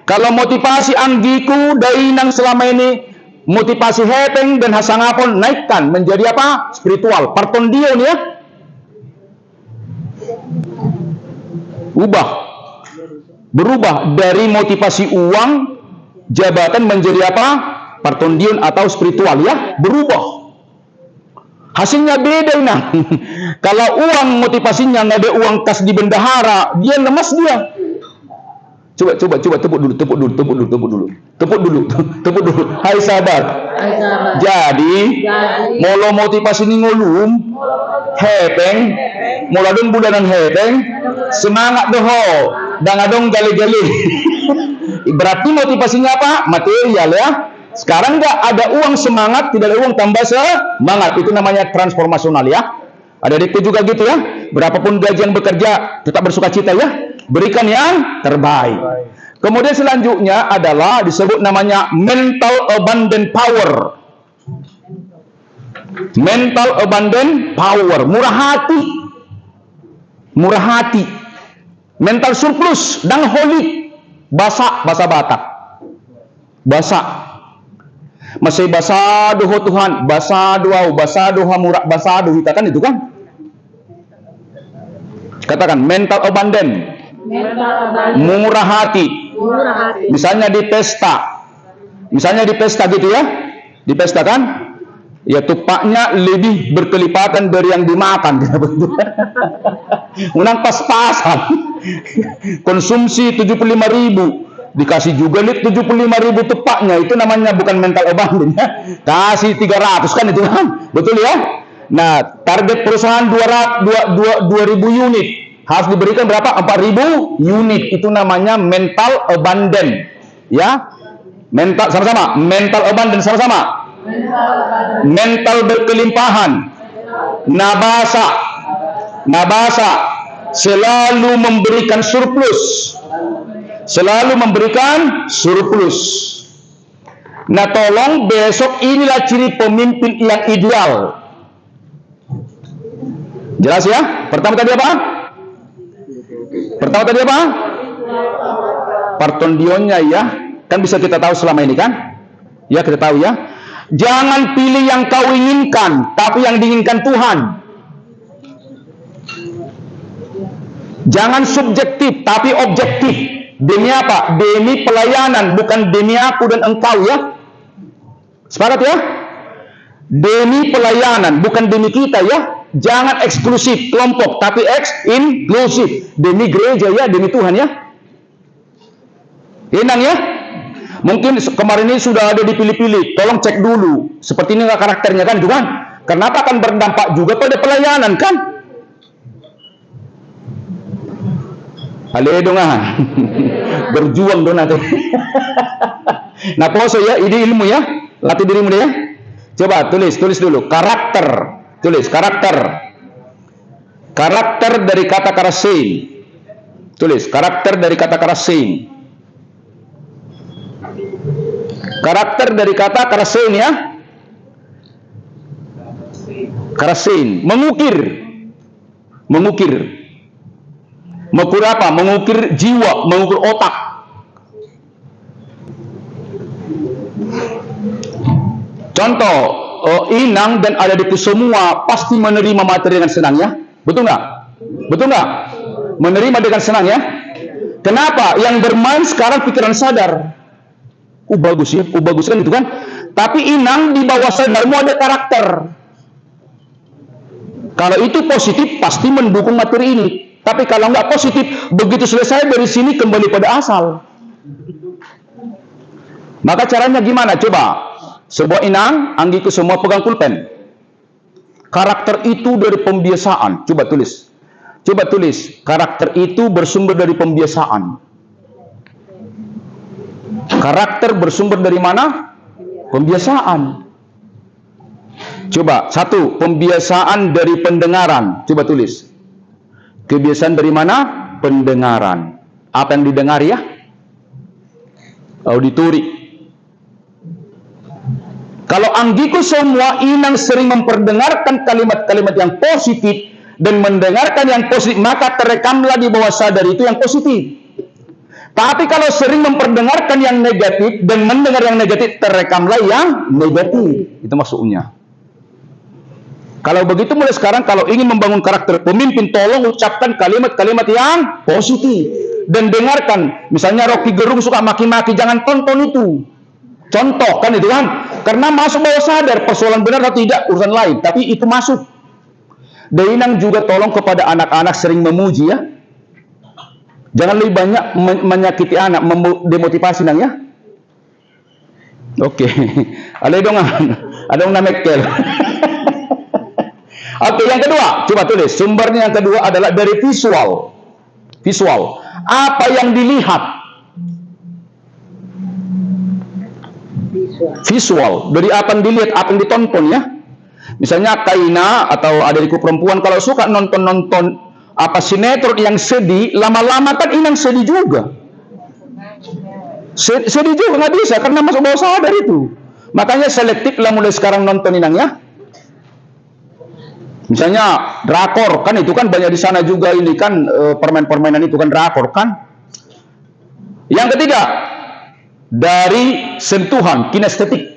Kalau motivasi anggiku dainang selama ini motivasi heteng dan hasangapon, naikkan menjadi apa? Spiritual. Partondion ya. Ubah. Berubah dari motivasi uang, jabatan menjadi apa? Partondion atau spiritual ya. Berubah. Hasilnya beda nah. Kalau uang motivasinya nggak ada uang kas di bendahara, dia lemas dia. Coba tepuk dulu. Hai sahabat. Jadi, molo motivasi ini ngolum, hepeng, moladun budanan hepeng, semangat doho, dangadong gali-gali. Berarti motivasinya apa? Material ya. Sekarang nggak ada uang semangat, tidak ada uang tambah semangat. Itu namanya transformasional ya. Ada itu juga gitu ya. Berapapun gaji yang bekerja, tetap bersuka cita ya. Berikan yang terbaik. Kemudian selanjutnya adalah disebut namanya mental abundant power. Mental abundant power, murah hati, mental surplus dan holik, bahasa Batak, bahasa masih bahasa doa Tuhan, bahasa doa murah, bahasa doa kita kan itu kan, katakan mental abundant. Murah hati. Misalnya di pesta gitu ya, di pesta kan, ya tupaknya lebih berkelipatan dari yang dimakan. Menang pas-pasan. Konsumsi 75.000, dikasih juga 75.000 tupaknya, itu namanya bukan mental abundant ya. Kasih 300 kan itu kan, betul ya. Nah, target perusahaan 2.000 unit. Harus diberikan berapa? 4.000 unit. Itu namanya mental abundant. Ya. Mental sama-sama. Mental abundant sama-sama. Mental berkelimpahan. Nabasa. Selalu memberikan surplus. Nah, tolong besok inilah ciri pemimpin yang ideal. Jelas ya? Pertama tadi apa? Partondionnya ya, kan bisa kita tahu selama ini kan? Ya, kita tahu ya. Jangan pilih yang kau inginkan, tapi yang diinginkan Tuhan. Jangan subjektif, tapi objektif. Demi apa? Demi pelayanan, bukan demi aku dan engkau ya. Sepakat ya? Demi pelayanan, bukan demi kita ya. Jangan eksklusif kelompok, tapi inklusif. Demi gereja ya, demi Tuhan ya. Enak ya. Mungkin kemarin ini sudah ada dipilih-pilih. Tolong cek dulu. Seperti ini nggak karakternya kan, juga. Kenapa akan berdampak juga pada pelayanan kan? Halo dongan. Berjuang dong nanti. Nah, poso ya, ini ilmu ya. Latih dirimu ya. Coba tulis dulu. Karakter. Tulis karakter. Karakter dari kata karasin. Tulis karakter dari kata karasin. Karakter dari kata karasin ya. Karasin, mengukir. Mengukur apa? Mengukir jiwa, mengukur otak. Contoh, Inang dan ada di semua pasti menerima materi dengan senang ya. Betul nggak? Menerima dengan senang ya. Kenapa? Yang bermain sekarang pikiran sadar. Bagus ya, bagus kan itu kan. Tapi Inang di bawah sadarmu ada karakter. Kalau itu positif pasti mendukung materi ini. Tapi kalau nggak positif, begitu selesai dari sini kembali pada asal. Maka caranya gimana? Coba. Sebuah Inang, Anggiku semua pegang pulpen. Karakter itu dari pembiasaan. Coba tulis. Karakter itu bersumber dari pembiasaan. Karakter bersumber dari mana? Pembiasaan. Coba, 1. Pembiasaan dari pendengaran. Coba tulis. Kebiasaan dari mana? Pendengaran. Apa yang didengar ya? Auditori. Kalau Anggiku semua Inang sering memperdengarkan kalimat-kalimat yang positif dan mendengarkan yang positif, maka terekamlah di bawah sadar itu yang positif. Tapi kalau sering memperdengarkan yang negatif dan mendengar yang negatif, terekamlah yang negatif. Itu maksudnya. Kalau begitu mulai sekarang kalau ingin membangun karakter pemimpin, tolong ucapkan kalimat-kalimat yang positif dan dengarkan. Misalnya Rocky Gerung suka maki-maki, jangan tonton itu. Contoh kan itu kan, karena masuk bawah sadar, persoalan benar atau tidak urusan lain, tapi itu masuk. Dan Inang juga tolong kepada anak-anak sering memuji ya. Jangan lebih banyak menyakiti anak, demotivasi nang ya. Oke. Ada dong, ada yang namanya Kel. Oke, yang kedua, coba tulis. Sumbernya yang kedua adalah dari visual. Visual. Apa yang dilihat? Visual. Dari apa yang dilihat, apa yang ditonton ya. Misalnya Kaina atau adikku perempuan kalau suka nonton-nonton apa sinetron yang sedih, lama-lama kan inang sedih juga. Sedih juga nggak bisa karena masuk bawah sadar itu. Makanya selektif lah mulai sekarang nonton inang ya. Misalnya drakor kan itu kan banyak di sana juga ini kan permainan itu kan drakor kan. Yang ketiga dari sentuhan kinestetik.